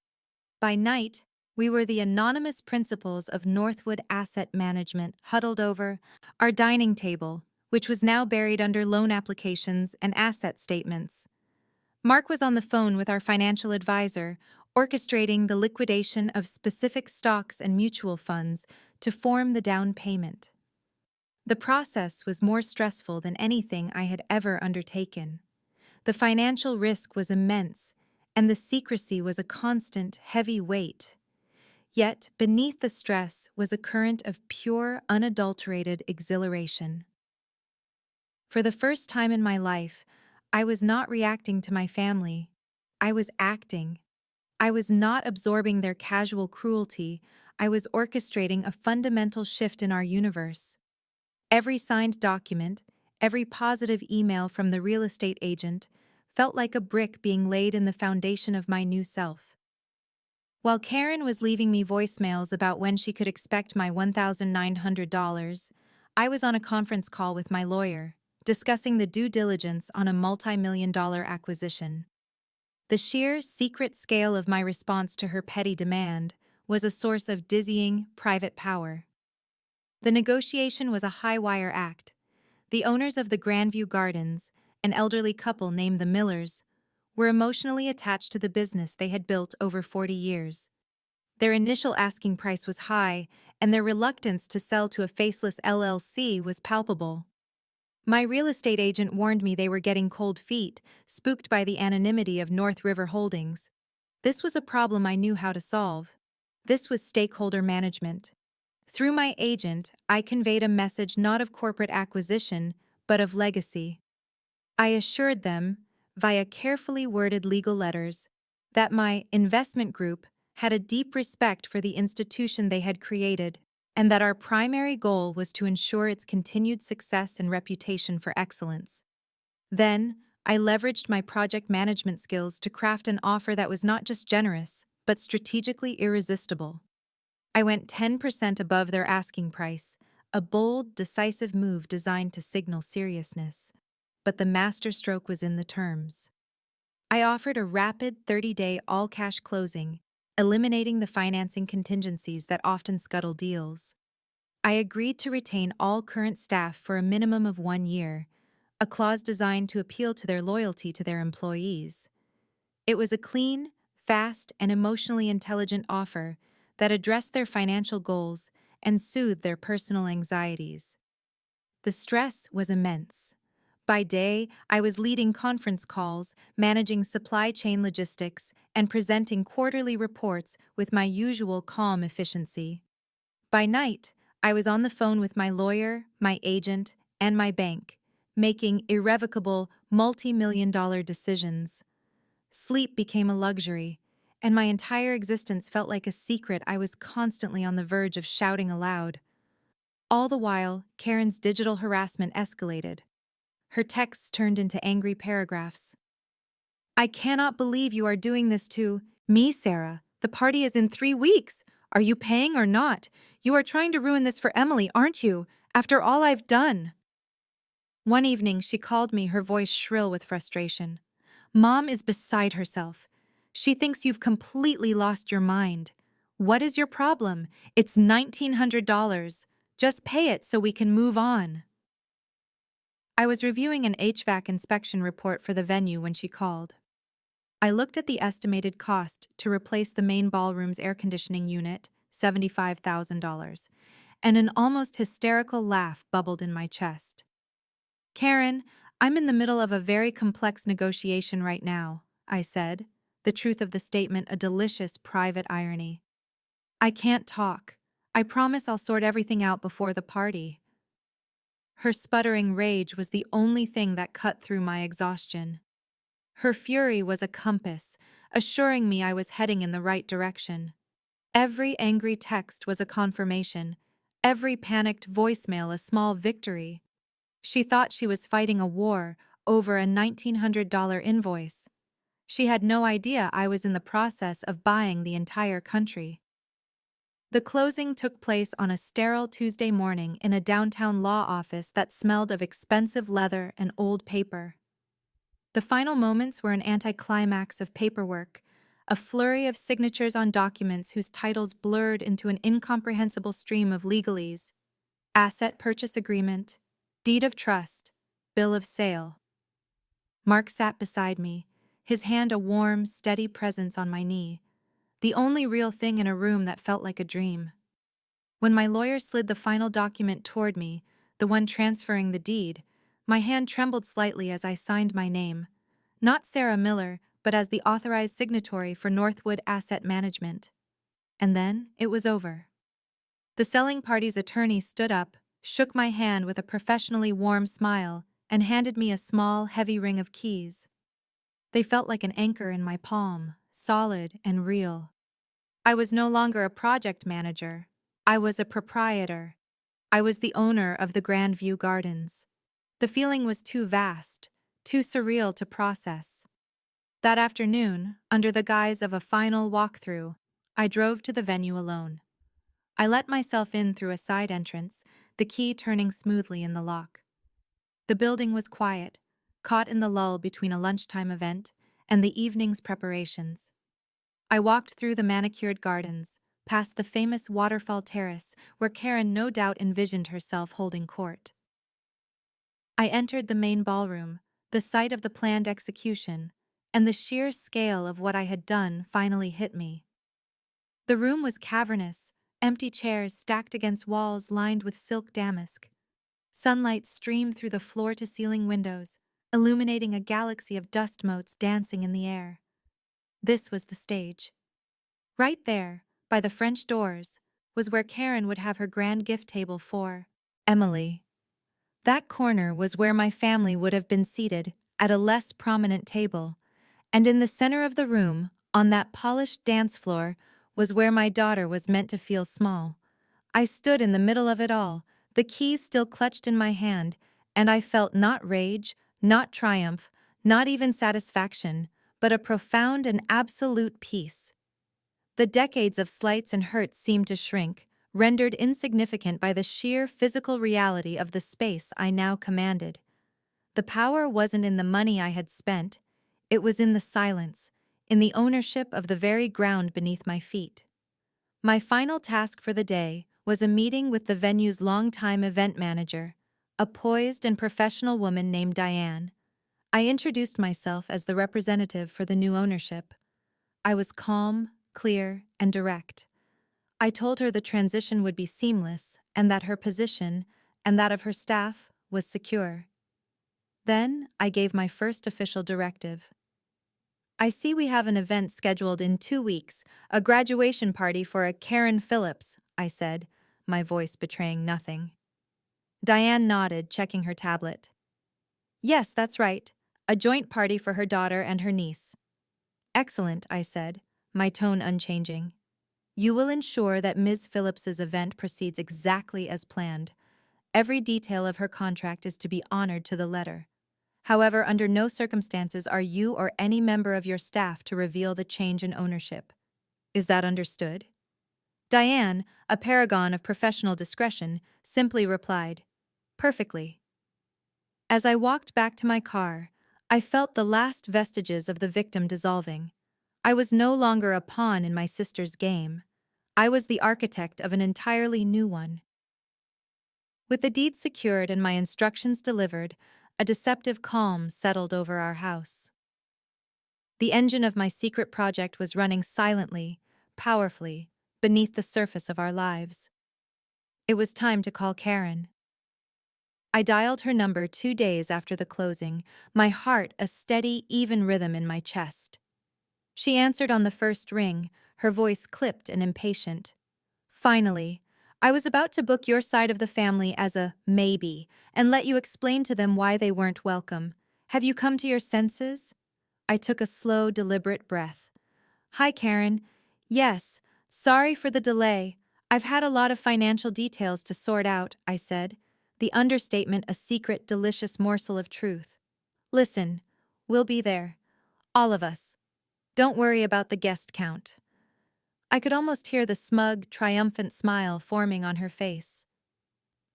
By night, we were the anonymous principals of Northwood Asset Management huddled over our dining table, which was now buried under loan applications and asset statements. Mark was on the phone with our financial advisor, orchestrating the liquidation of specific stocks and mutual funds to form the down payment. The process was more stressful than anything I had ever undertaken. The financial risk was immense, and the secrecy was a constant, heavy weight. Yet, beneath the stress was a current of pure, unadulterated exhilaration. For the first time in my life, I was not reacting to my family. I was acting. I was not absorbing their casual cruelty. I was orchestrating a fundamental shift in our universe. Every signed document, every positive email from the real estate agent, felt like a brick being laid in the foundation of my new self. While Karen was leaving me voicemails about when she could expect my $1,900, I was on a conference call with my lawyer, discussing the due diligence on a multi-million-dollar acquisition. The sheer, secret scale of my response to her petty demand was a source of dizzying, private power. The negotiation was a high-wire act. The owners of the Grandview Gardens, an elderly couple named the Millers, were emotionally attached to the business they had built over 40 years. Their initial asking price was high, and their reluctance to sell to a faceless LLC was palpable. My real estate agent warned me they were getting cold feet, spooked by the anonymity of North River Holdings. This was a problem I knew how to solve. This was stakeholder management. Through my agent, I conveyed a message not of corporate acquisition, but of legacy. I assured them, via carefully worded legal letters, that my investment group had a deep respect for the institution they had created, and that our primary goal was to ensure its continued success and reputation for excellence. Then, I leveraged my project management skills to craft an offer that was not just generous, but strategically irresistible. I went 10% above their asking price, a bold, decisive move designed to signal seriousness. But the masterstroke was in the terms. I offered a rapid 30-day all-cash closing, eliminating the financing contingencies that often scuttle deals. I agreed to retain all current staff for a minimum of 1 year, a clause designed to appeal to their loyalty to their employees. It was a clean, fast, and emotionally intelligent offer that addressed their financial goals and soothed their personal anxieties. The stress was immense. By day, I was leading conference calls, managing supply chain logistics, and presenting quarterly reports with my usual calm efficiency. By night, I was on the phone with my lawyer, my agent, and my bank, making irrevocable, multi-million-dollar decisions. Sleep became a luxury, and my entire existence felt like a secret I was constantly on the verge of shouting aloud. All the while, Karen's digital harassment escalated. Her texts turned into angry paragraphs. I cannot believe you are doing this to me, Sarah. The party is in 3 weeks. Are you paying or not? You are trying to ruin this for Emily, aren't you? After all I've done. One evening, she called me, her voice shrill with frustration. Mom is beside herself. She thinks you've completely lost your mind. What is your problem? It's $1,900. Just pay it so we can move on. I was reviewing an HVAC inspection report for the venue when she called. I looked at the estimated cost to replace the main ballroom's air conditioning unit, $75,000, and an almost hysterical laugh bubbled in my chest. Karen, I'm in the middle of a very complex negotiation right now, I said, the truth of the statement a delicious private irony. I can't talk. I promise I'll sort everything out before the party. Her sputtering rage was the only thing that cut through my exhaustion. Her fury was a compass, assuring me I was heading in the right direction. Every angry text was a confirmation, every panicked voicemail a small victory. She thought she was fighting a war over a $1,900 invoice. She had no idea I was in the process of buying the entire country. The closing took place on a sterile Tuesday morning in a downtown law office that smelled of expensive leather and old paper. The final moments were an anticlimax of paperwork, a flurry of signatures on documents whose titles blurred into an incomprehensible stream of legalese: asset purchase agreement, deed of trust, bill of sale. Mark sat beside me, his hand a warm, steady presence on my knee, the only real thing in a room that felt like a dream. When my lawyer slid the final document toward me, the one transferring the deed, my hand trembled slightly as I signed my name, not Sarah Miller, but as the authorized signatory for Northwood Asset Management. And then it was over. The selling party's attorney stood up, shook my hand with a professionally warm smile, and handed me a small, heavy ring of keys. They felt like an anchor in my palm, solid and real. I was no longer a project manager. I was a proprietor. I was the owner of the Grandview Gardens. The feeling was too vast, too surreal to process. That afternoon, under the guise of a final walkthrough, I drove to the venue alone. I let myself in through a side entrance, the key turning smoothly in the lock. The building was quiet, caught in the lull between a lunchtime event and the evening's preparations. I walked through the manicured gardens, past the famous waterfall terrace where Karen no doubt envisioned herself holding court. I entered the main ballroom, the site of the planned execution, and the sheer scale of what I had done finally hit me. The room was cavernous, empty chairs stacked against walls lined with silk damask. Sunlight streamed through the floor-to-ceiling windows, illuminating a galaxy of dust motes dancing in the air. This was the stage. Right there, by the French doors, was where Karen would have her grand gift table for Emily. That corner was where my family would have been seated, at a less prominent table, and in the center of the room, on that polished dance floor, was where my daughter was meant to feel small. I stood in the middle of it all, the keys still clutched in my hand, and I felt not rage, not triumph, not even satisfaction, but a profound and absolute peace. The decades of slights and hurts seemed to shrink, rendered insignificant by the sheer physical reality of the space I now commanded. The power wasn't in the money I had spent, it was in the silence, in the ownership of the very ground beneath my feet. My final task for the day was a meeting with the venue's longtime event manager, a poised and professional woman named Diane. I introduced myself as the representative for the new ownership. I was calm, clear, and direct. I told her the transition would be seamless and that her position, and that of her staff, was secure. Then I gave my first official directive. I see we have an event scheduled in 2 weeks, a graduation party for a Karen Phillips, I said, my voice betraying nothing. Diane nodded, checking her tablet. Yes, that's right, a joint party for her daughter and her niece. Excellent, I said, my tone unchanging. You will ensure that Ms. Phillips's event proceeds exactly as planned. Every detail of her contract is to be honored to the letter. However, under no circumstances are you or any member of your staff to reveal the change in ownership. Is that understood? Diane, a paragon of professional discretion, simply replied, "Perfectly." As I walked back to my car, I felt the last vestiges of the victim dissolving. I was no longer a pawn in my sister's game. I was the architect of an entirely new one. With the deed secured and my instructions delivered, a deceptive calm settled over our house. The engine of my secret project was running silently, powerfully, beneath the surface of our lives. It was time to call Karen. I dialed her number 2 days after the closing, my heart a steady, even rhythm in my chest. She answered on the first ring, her voice clipped and impatient. "Finally, I was about to book your side of the family as a maybe and let you explain to them why they weren't welcome. Have you come to your senses?" I took a slow, deliberate breath. "Hi, Karen. Yes, sorry for the delay. I've had a lot of financial details to sort out," I said, the understatement a secret, delicious morsel of truth. "Listen, we'll be there. All of us. Don't worry about the guest count." I could almost hear the smug, triumphant smile forming on her face.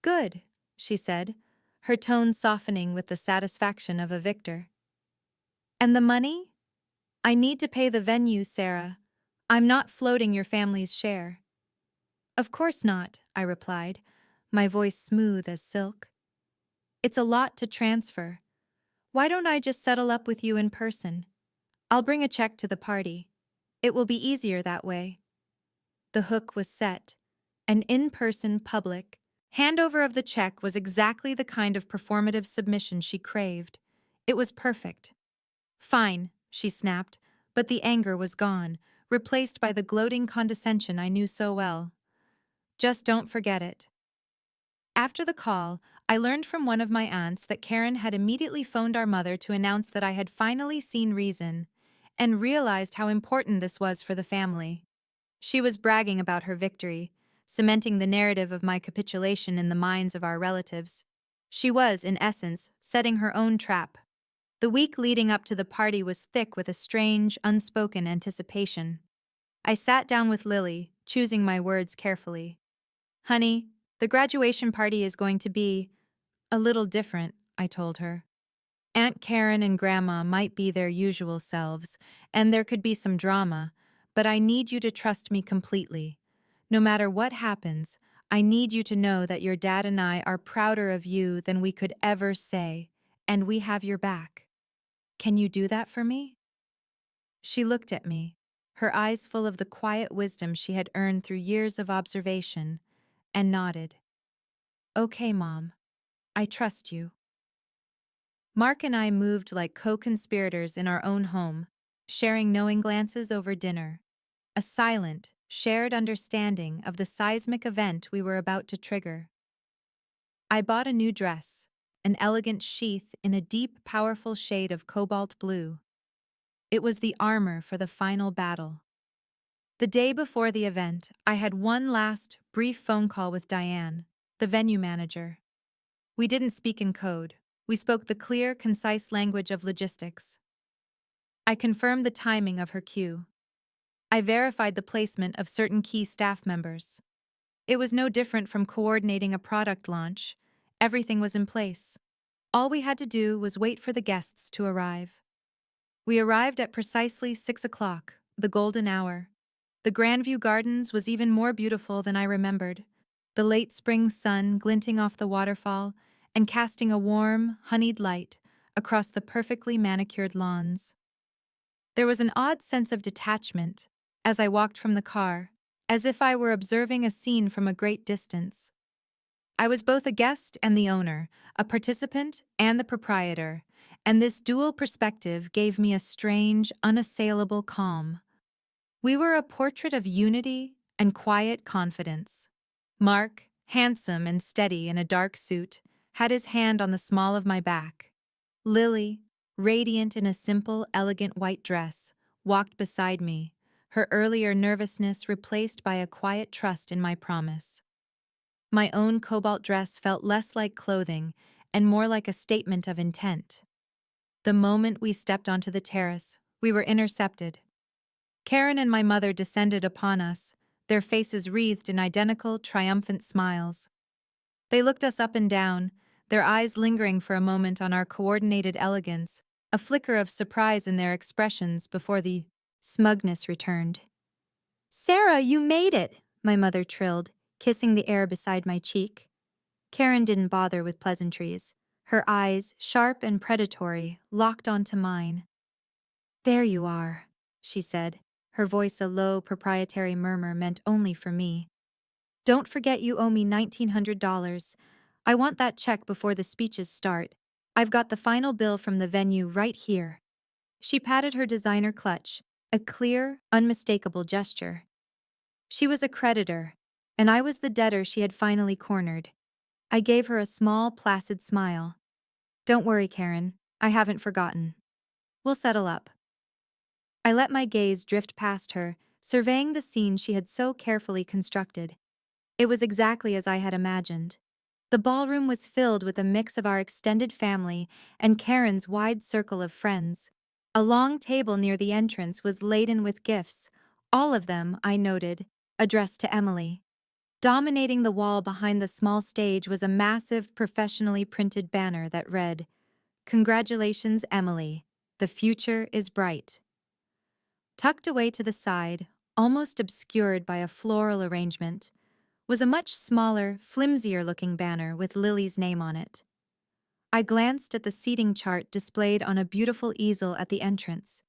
"Good," she said, her tone softening with the satisfaction of a victor. "And the money? I need to pay the venue, Sarah. I'm not floating your family's share." "Of course not," I replied, my voice smooth as silk. "It's a lot to transfer. Why don't I just settle up with you in person? I'll bring a check to the party. It will be easier that way." The hook was set. An in-person, public handover of the check was exactly the kind of performative submission she craved. It was perfect. "Fine," she snapped, but the anger was gone, replaced by the gloating condescension I knew so well. "Just don't forget it." After the call, I learned from one of my aunts that Karen had immediately phoned our mother to announce that I had finally seen reason, and realized how important this was for the family. She was bragging about her victory, cementing the narrative of my capitulation in the minds of our relatives. She was, in essence, setting her own trap. The week leading up to the party was thick with a strange, unspoken anticipation. I sat down with Lily, choosing my words carefully. "Honey, the graduation party is going to be a little different," I told her. "Aunt Karen and Grandma might be their usual selves, and there could be some drama, but I need you to trust me completely. No matter what happens, I need you to know that your dad and I are prouder of you than we could ever say, and we have your back. Can you do that for me?" She looked at me, her eyes full of the quiet wisdom she had earned through years of observation, and nodded. "Okay, Mom. I trust you." Mark and I moved like co-conspirators in our own home, sharing knowing glances over dinner, a silent, shared understanding of the seismic event we were about to trigger. I bought a new dress, an elegant sheath in a deep, powerful shade of cobalt blue. It was the armor for the final battle. The day before the event, I had one last, brief phone call with Diane, the venue manager. We didn't speak in code. We spoke the clear, concise language of logistics. I confirmed the timing of her cue. I verified the placement of certain key staff members. It was no different from coordinating a product launch. Everything was in place. All we had to do was wait for the guests to arrive. We arrived at precisely 6 o'clock, the golden hour. The Grandview Gardens was even more beautiful than I remembered, the late spring sun glinting off the waterfall and casting a warm, honeyed light across the perfectly manicured lawns. There was an odd sense of detachment as I walked from the car, as if I were observing a scene from a great distance. I was both a guest and the owner, a participant and the proprietor, and this dual perspective gave me a strange, unassailable calm. We were a portrait of unity and quiet confidence. Mark, handsome and steady in a dark suit, had his hand on the small of my back. Lily, radiant in a simple, elegant white dress, walked beside me, her earlier nervousness replaced by a quiet trust in my promise. My own cobalt dress felt less like clothing and more like a statement of intent. The moment we stepped onto the terrace, we were intercepted. Karen and my mother descended upon us, their faces wreathed in identical, triumphant smiles. They looked us up and down, their eyes lingering for a moment on our coordinated elegance, a flicker of surprise in their expressions before the smugness returned. "Sarah, you made it!" my mother trilled, kissing the air beside my cheek. Karen didn't bother with pleasantries. Her eyes, sharp and predatory, locked onto mine. "There you are," she said, her voice a low, proprietary murmur meant only for me. "Don't forget you owe me $1,900. I want that check before the speeches start. I've got the final bill from the venue right here." She patted her designer clutch, a clear, unmistakable gesture. She was a creditor, and I was the debtor she had finally cornered. I gave her a small, placid smile. "Don't worry, Karen. I haven't forgotten. We'll settle up." I let my gaze drift past her, surveying the scene she had so carefully constructed. It was exactly as I had imagined. The ballroom was filled with a mix of our extended family and Karen's wide circle of friends. A long table near the entrance was laden with gifts, all of them, I noted, addressed to Emily. Dominating the wall behind the small stage was a massive, professionally printed banner that read, "Congratulations, Emily. The future is bright." Tucked away to the side, almost obscured by a floral arrangement, was a much smaller, flimsier-looking banner with Lily's name on it. I glanced at the seating chart displayed on a beautiful easel at the entrance.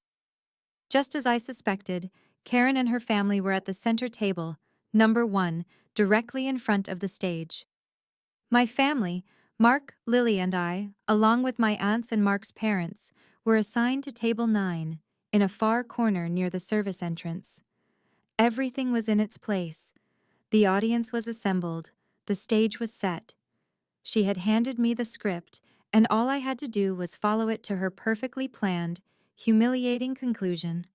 Just as I suspected, Karen and her family were at the center table, number 1, directly in front of the stage. My family, Mark, Lily, and I, along with my aunts and Mark's parents, were assigned to table 9, in a far corner near the service entrance. Everything was in its place. The audience was assembled, the stage was set. She had handed me the script, and all I had to do was follow it to her perfectly planned, humiliating conclusion.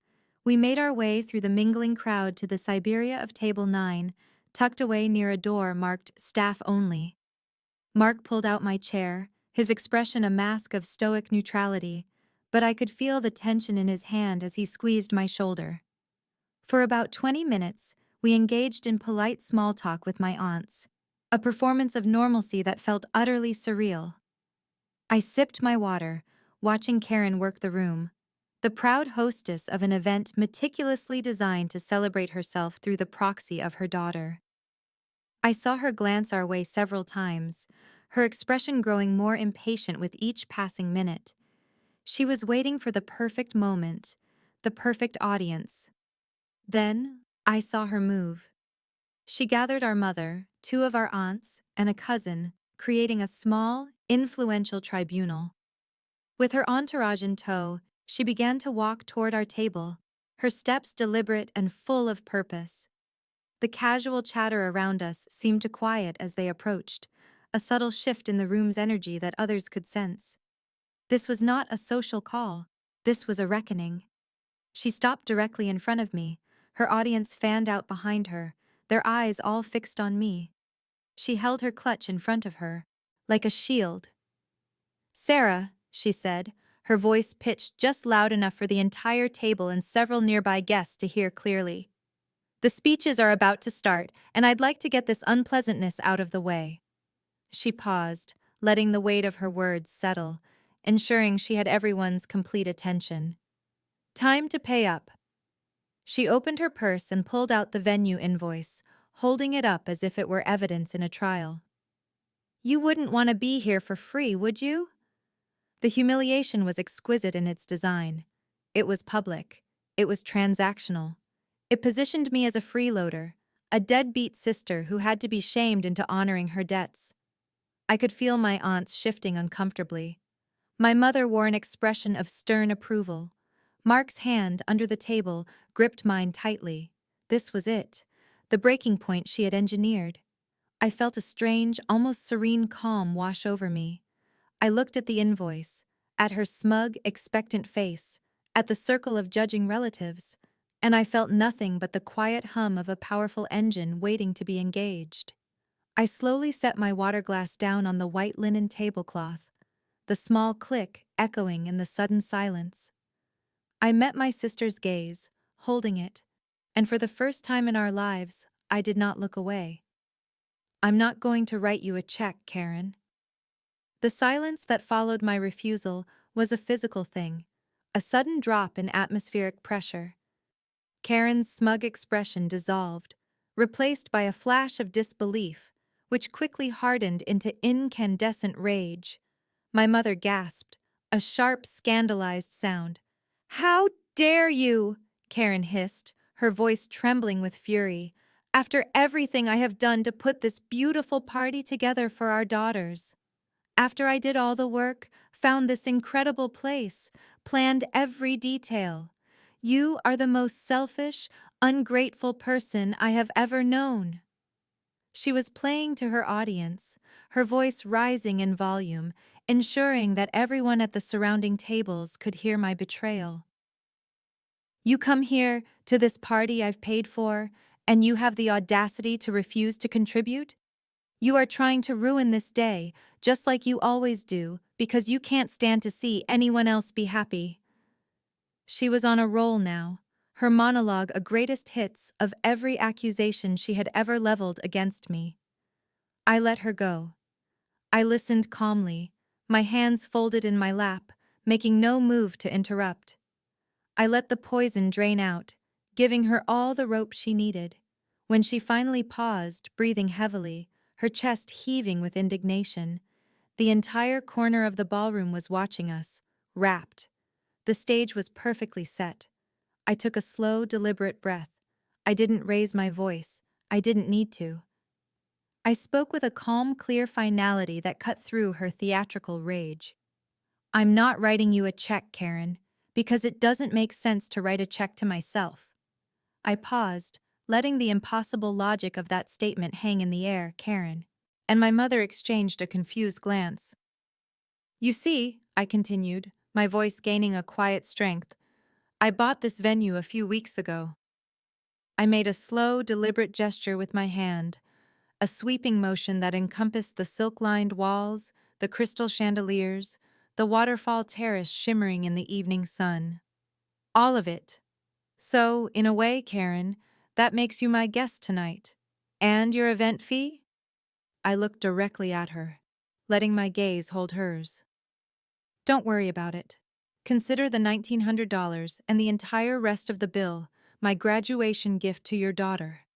We made our way through the mingling crowd to the Siberia of table 9, tucked away near a door marked "Staff Only." Mark pulled out my chair, his expression a mask of stoic neutrality, but I could feel the tension in his hand as he squeezed my shoulder. For about 20 minutes, we engaged in polite small talk with my aunts, a performance of normalcy that felt utterly surreal. I sipped my water, watching Karen work the room, the proud hostess of an event meticulously designed to celebrate herself through the proxy of her daughter. I saw her glance our way several times, her expression growing more impatient with each passing minute. She was waiting for the perfect moment, the perfect audience. Then, I saw her move. She gathered our mother, 2 of our aunts, and a cousin, creating a small, influential tribunal. With her entourage in tow, she began to walk toward our table, her steps deliberate and full of purpose. The casual chatter around us seemed to quiet as they approached, a subtle shift in the room's energy that others could sense. This was not a social call. This was a reckoning. She stopped directly in front of me, her audience fanned out behind her, their eyes all fixed on me. She held her clutch in front of her, like a shield. "Sarah," she said, her voice pitched just loud enough for the entire table and several nearby guests to hear clearly. "The speeches are about to start, and I'd like to get this unpleasantness out of the way." She paused, letting the weight of her words settle, ensuring she had everyone's complete attention. "Time to pay up." She opened her purse and pulled out the venue invoice, holding it up as if it were evidence in a trial. "You wouldn't want to be here for free, would you?" The humiliation was exquisite in its design. It was public. It was transactional. It positioned me as a freeloader, a deadbeat sister who had to be shamed into honoring her debts. I could feel my aunts shifting uncomfortably. My mother wore an expression of stern approval. Mark's hand, under the table, gripped mine tightly. This was it, the breaking point she had engineered. I felt a strange, almost serene calm wash over me. I looked at the invoice, at her smug, expectant face, at the circle of judging relatives, and I felt nothing but the quiet hum of a powerful engine waiting to be engaged. I slowly set my water glass down on the white linen tablecloth. The small click echoing in the sudden silence. I met my sister's gaze, holding it, and for the first time in our lives, I did not look away. "I'm not going to write you a check, Karen." The silence that followed my refusal was a physical thing, a sudden drop in atmospheric pressure. Karen's smug expression dissolved, replaced by a flash of disbelief, which quickly hardened into incandescent rage. My mother gasped, a sharp, scandalized sound. "How dare you?" Karen hissed, her voice trembling with fury. "After everything I have done to put this beautiful party together for our daughters. After I did all the work, found this incredible place, planned every detail. You are the most selfish, ungrateful person I have ever known." She was playing to her audience, her voice rising in volume, ensuring that everyone at the surrounding tables could hear my betrayal. "You come here, to this party I've paid for, and you have the audacity to refuse to contribute? You are trying to ruin this day, just like you always do, because you can't stand to see anyone else be happy." She was on a roll now, her monologue a greatest hits of every accusation she had ever leveled against me. I let her go. I listened calmly, my hands folded in my lap, making no move to interrupt. I let the poison drain out, giving her all the rope she needed. When she finally paused, breathing heavily, her chest heaving with indignation, the entire corner of the ballroom was watching us, rapt. The stage was perfectly set. I took a slow, deliberate breath. I didn't raise my voice. I didn't need to. I spoke with a calm, clear finality that cut through her theatrical rage. "I'm not writing you a check, Karen, because it doesn't make sense to write a check to myself." I paused, letting the impossible logic of that statement hang in the air, Karen, and my mother exchanged a confused glance. "You see," I continued, my voice gaining a quiet strength, "I bought this venue a few weeks ago." I made a slow, deliberate gesture with my hand, a sweeping motion that encompassed the silk-lined walls, the crystal chandeliers, the waterfall terrace shimmering in the evening sun. All of it. "So, in a way, Karen, that makes you my guest tonight. And your event fee?" I looked directly at her, letting my gaze hold hers. "Don't worry about it. Consider the $1,900 and the entire rest of the bill my graduation gift to your daughter."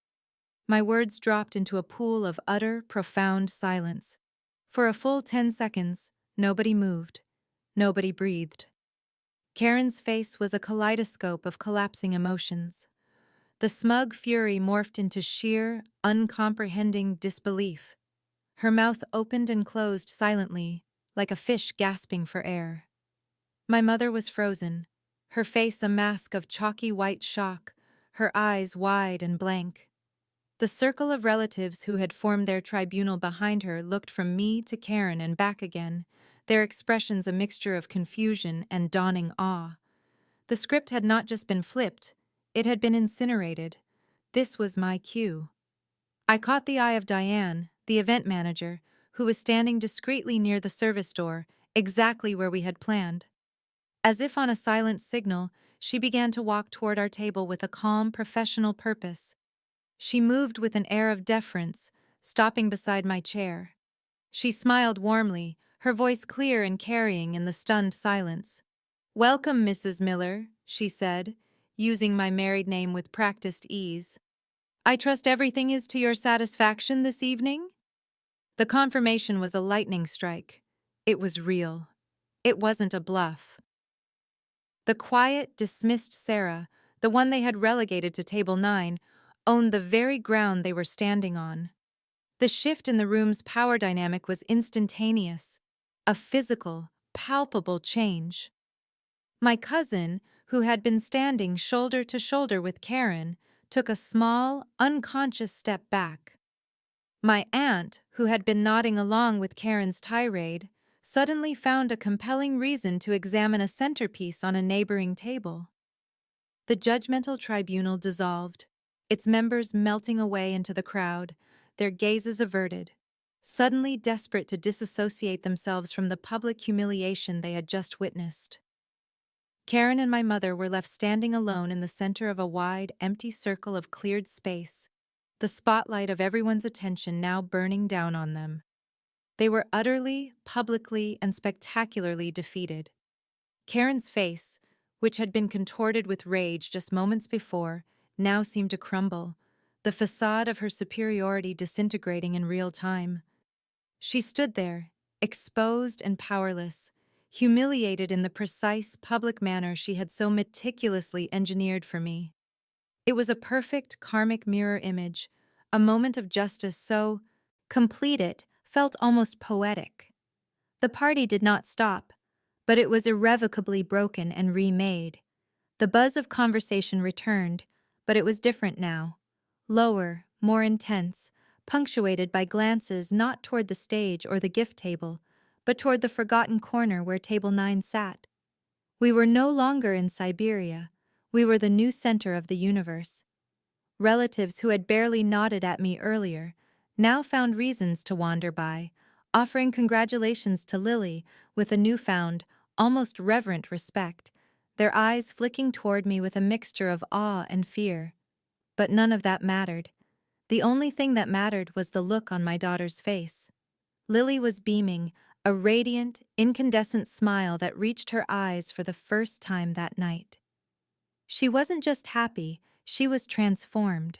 My words dropped into a pool of utter, profound silence. For a full 10 seconds, nobody moved. Nobody breathed. Karen's face was a kaleidoscope of collapsing emotions. The smug fury morphed into sheer, uncomprehending disbelief. Her mouth opened and closed silently, like a fish gasping for air. My mother was frozen, her face a mask of chalky white shock, her eyes wide and blank. The circle of relatives who had formed their tribunal behind her looked from me to Karen and back again, their expressions a mixture of confusion and dawning awe. The script had not just been flipped, it had been incinerated. This was my cue. I caught the eye of Diane, the event manager, who was standing discreetly near the service door, exactly where we had planned. As if on a silent signal, she began to walk toward our table with a calm, professional purpose. She moved with an air of deference, stopping beside my chair. She smiled warmly, her voice clear and carrying in the stunned silence. "Welcome, Mrs. Miller," she said, using my married name with practiced ease. "I trust everything is to your satisfaction this evening?" The confirmation was a lightning strike. It was real. It wasn't a bluff. The quiet, dismissed Sarah, the one they had relegated to table 9, owned the very ground they were standing on. The shift in the room's power dynamic was instantaneous, a physical, palpable change. My cousin, who had been standing shoulder to shoulder with Karen, took a small, unconscious step back. My aunt, who had been nodding along with Karen's tirade, suddenly found a compelling reason to examine a centerpiece on a neighboring table. The judgmental tribunal dissolved, its members melting away into the crowd, their gazes averted. suddenly desperate to disassociate themselves from the public humiliation they had just witnessed. Karen and my mother were left standing alone in the center of a wide, empty circle of cleared space, the spotlight of everyone's attention now burning down on them. They were utterly, publicly, and spectacularly defeated. Karen's face, which had been contorted with rage just moments before, now seemed to crumble, the facade of her superiority disintegrating in real time. She stood there, exposed and powerless, humiliated in the precise public manner she had so meticulously engineered for me. It was a perfect karmic mirror image, a moment of justice so complete it felt almost poetic. The party did not stop, but it was irrevocably broken and remade. The buzz of conversation returned, but it was different now. Lower, more intense, punctuated by glances not toward the stage or the gift table, but toward the forgotten corner where table 9 sat. We were no longer in Siberia. We were the new center of the universe. Relatives who had barely nodded at me earlier now found reasons to wander by, offering congratulations to Lily with a newfound, almost reverent respect, their eyes flicking toward me with a mixture of awe and fear. But none of that mattered. The only thing that mattered was the look on my daughter's face. Lily was beaming, a radiant, incandescent smile that reached her eyes for the first time that night. She wasn't just happy, she was transformed.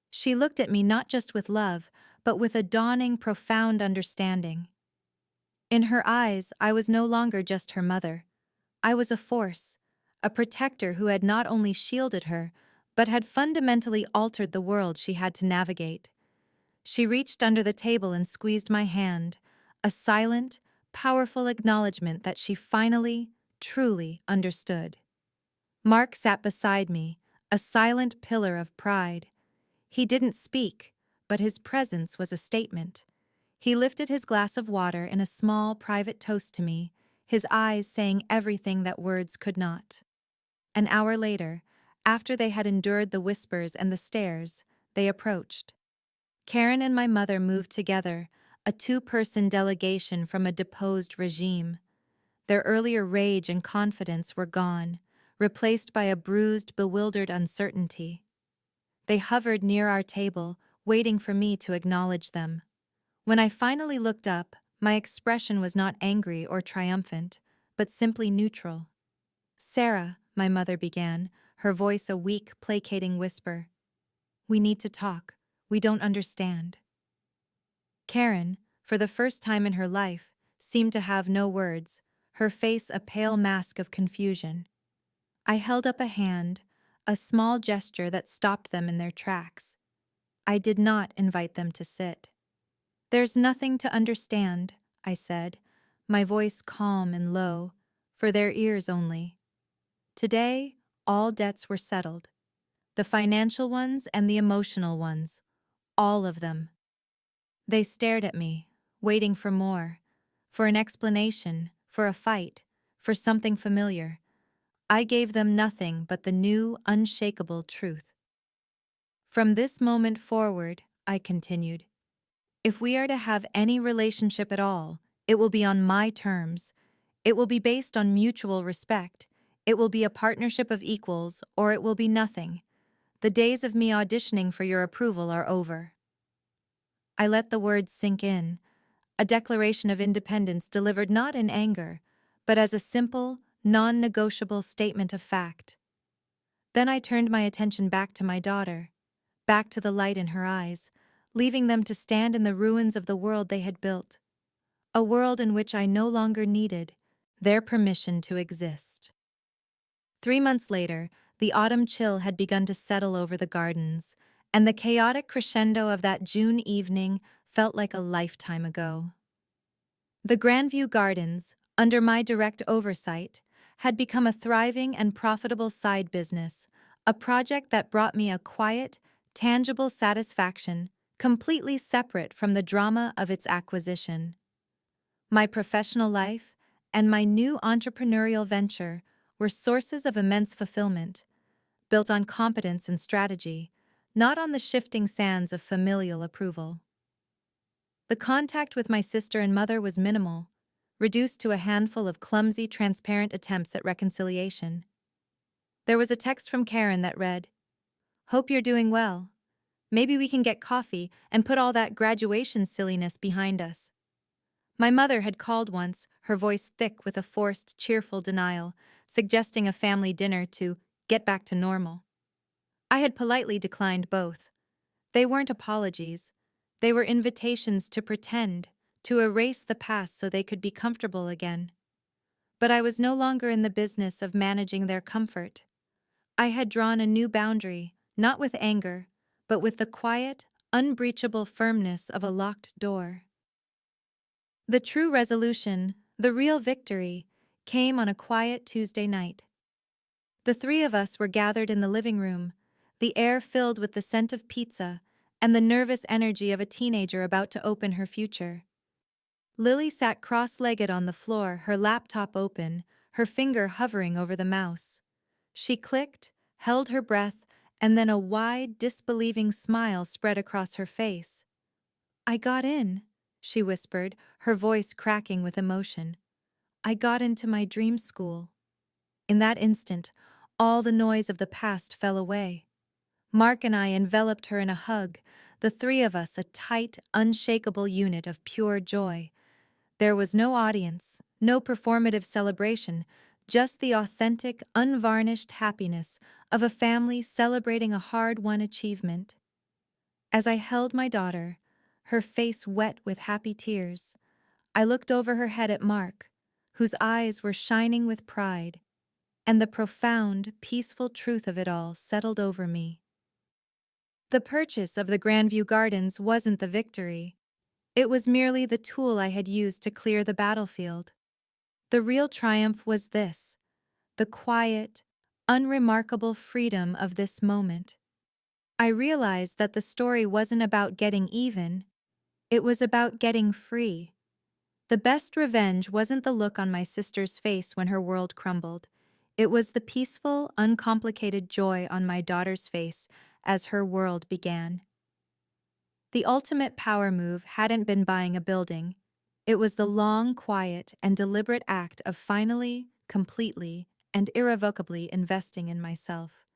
She looked at me not just with love, but with a dawning, profound understanding. In her eyes, I was no longer just her mother. I was a force, a protector who had not only shielded her, but had fundamentally altered the world she had to navigate. She reached under the table and squeezed my hand, a silent, powerful acknowledgement that she finally, truly understood. Mark sat beside me, a silent pillar of pride. He didn't speak, but his presence was a statement. He lifted his glass of water in a small, private toast to me, his eyes saying everything that words could not. An hour later, after they had endured the whispers and the stares, they approached. Karen and my mother moved together, a two-person delegation from a deposed regime. Their earlier rage and confidence were gone, replaced by a bruised, bewildered uncertainty. They hovered near our table, waiting for me to acknowledge them. When I finally looked up, my expression was not angry or triumphant, but simply neutral. "Sarah," my mother began, her voice a weak, placating whisper. "We need to talk. We don't understand." Karen, for the first time in her life, seemed to have no words, her face a pale mask of confusion. I held up a hand, a small gesture that stopped them in their tracks. I did not invite them to sit. "There's nothing to understand," I said, my voice calm and low, for their ears only. Today, all debts were settled. The financial ones and the emotional ones. All of them. They stared at me, waiting for more. For an explanation, for a fight, for something familiar. I gave them nothing but the new, unshakable truth. "From this moment forward," I continued, "if we are to have any relationship at all, it will be on my terms. It will be based on mutual respect. It will be a partnership of equals, or it will be nothing. The days of me auditioning for your approval are over." I let the words sink in, a declaration of independence delivered not in anger, but as a simple, non-negotiable statement of fact. Then I turned my attention back to my daughter, back to the light in her eyes, leaving them to stand in the ruins of the world they had built, a world in which I no longer needed their permission to exist. 3 months later, the autumn chill had begun to settle over the gardens, and the chaotic crescendo of that June evening felt like a lifetime ago. The Grandview Gardens, under my direct oversight, had become a thriving and profitable side business, a project that brought me a quiet, tangible satisfaction, completely separate from the drama of its acquisition. My professional life and my new entrepreneurial venture were sources of immense fulfillment, built on competence and strategy, not on the shifting sands of familial approval. The contact with my sister and mother was minimal, reduced to a handful of clumsy, transparent attempts at reconciliation. There was a text from Karen that read, "Hope you're doing well. Maybe we can get coffee and put all that graduation silliness behind us." My mother had called once, her voice thick with a forced, cheerful denial, suggesting a family dinner to get back to normal. I had politely declined both. They weren't apologies. They were invitations to pretend, to erase the past so they could be comfortable again. But I was no longer in the business of managing their comfort. I had drawn a new boundary, not with anger, but with the quiet, unbreachable firmness of a locked door. The true resolution, the real victory, came on a quiet Tuesday night. The three of us were gathered in the living room, the air filled with the scent of pizza and the nervous energy of a teenager about to open her future. Lily sat cross-legged on the floor, her laptop open, her finger hovering over the mouse. She clicked, held her breath, and then a wide, disbelieving smile spread across her face. "I got in," she whispered, her voice cracking with emotion. "I got into my dream school." In that instant, all the noise of the past fell away. Mark and I enveloped her in a hug, the three of us a tight, unshakable unit of pure joy. There was no audience, no performative celebration, just the authentic, unvarnished happiness of a family celebrating a hard-won achievement. As I held my daughter, her face wet with happy tears, I looked over her head at Mark, whose eyes were shining with pride, and the profound, peaceful truth of it all settled over me. The purchase of the Grandview Gardens wasn't the victory. It was merely the tool I had used to clear the battlefield. The real triumph was this: the quiet, unremarkable freedom of this moment. I realized that the story wasn't about getting even, it was about getting free. The best revenge wasn't the look on my sister's face when her world crumbled. It was the peaceful, uncomplicated joy on my daughter's face as her world began. The ultimate power move hadn't been buying a building. It was the long, quiet, and deliberate act of finally, completely, and irrevocably investing in myself.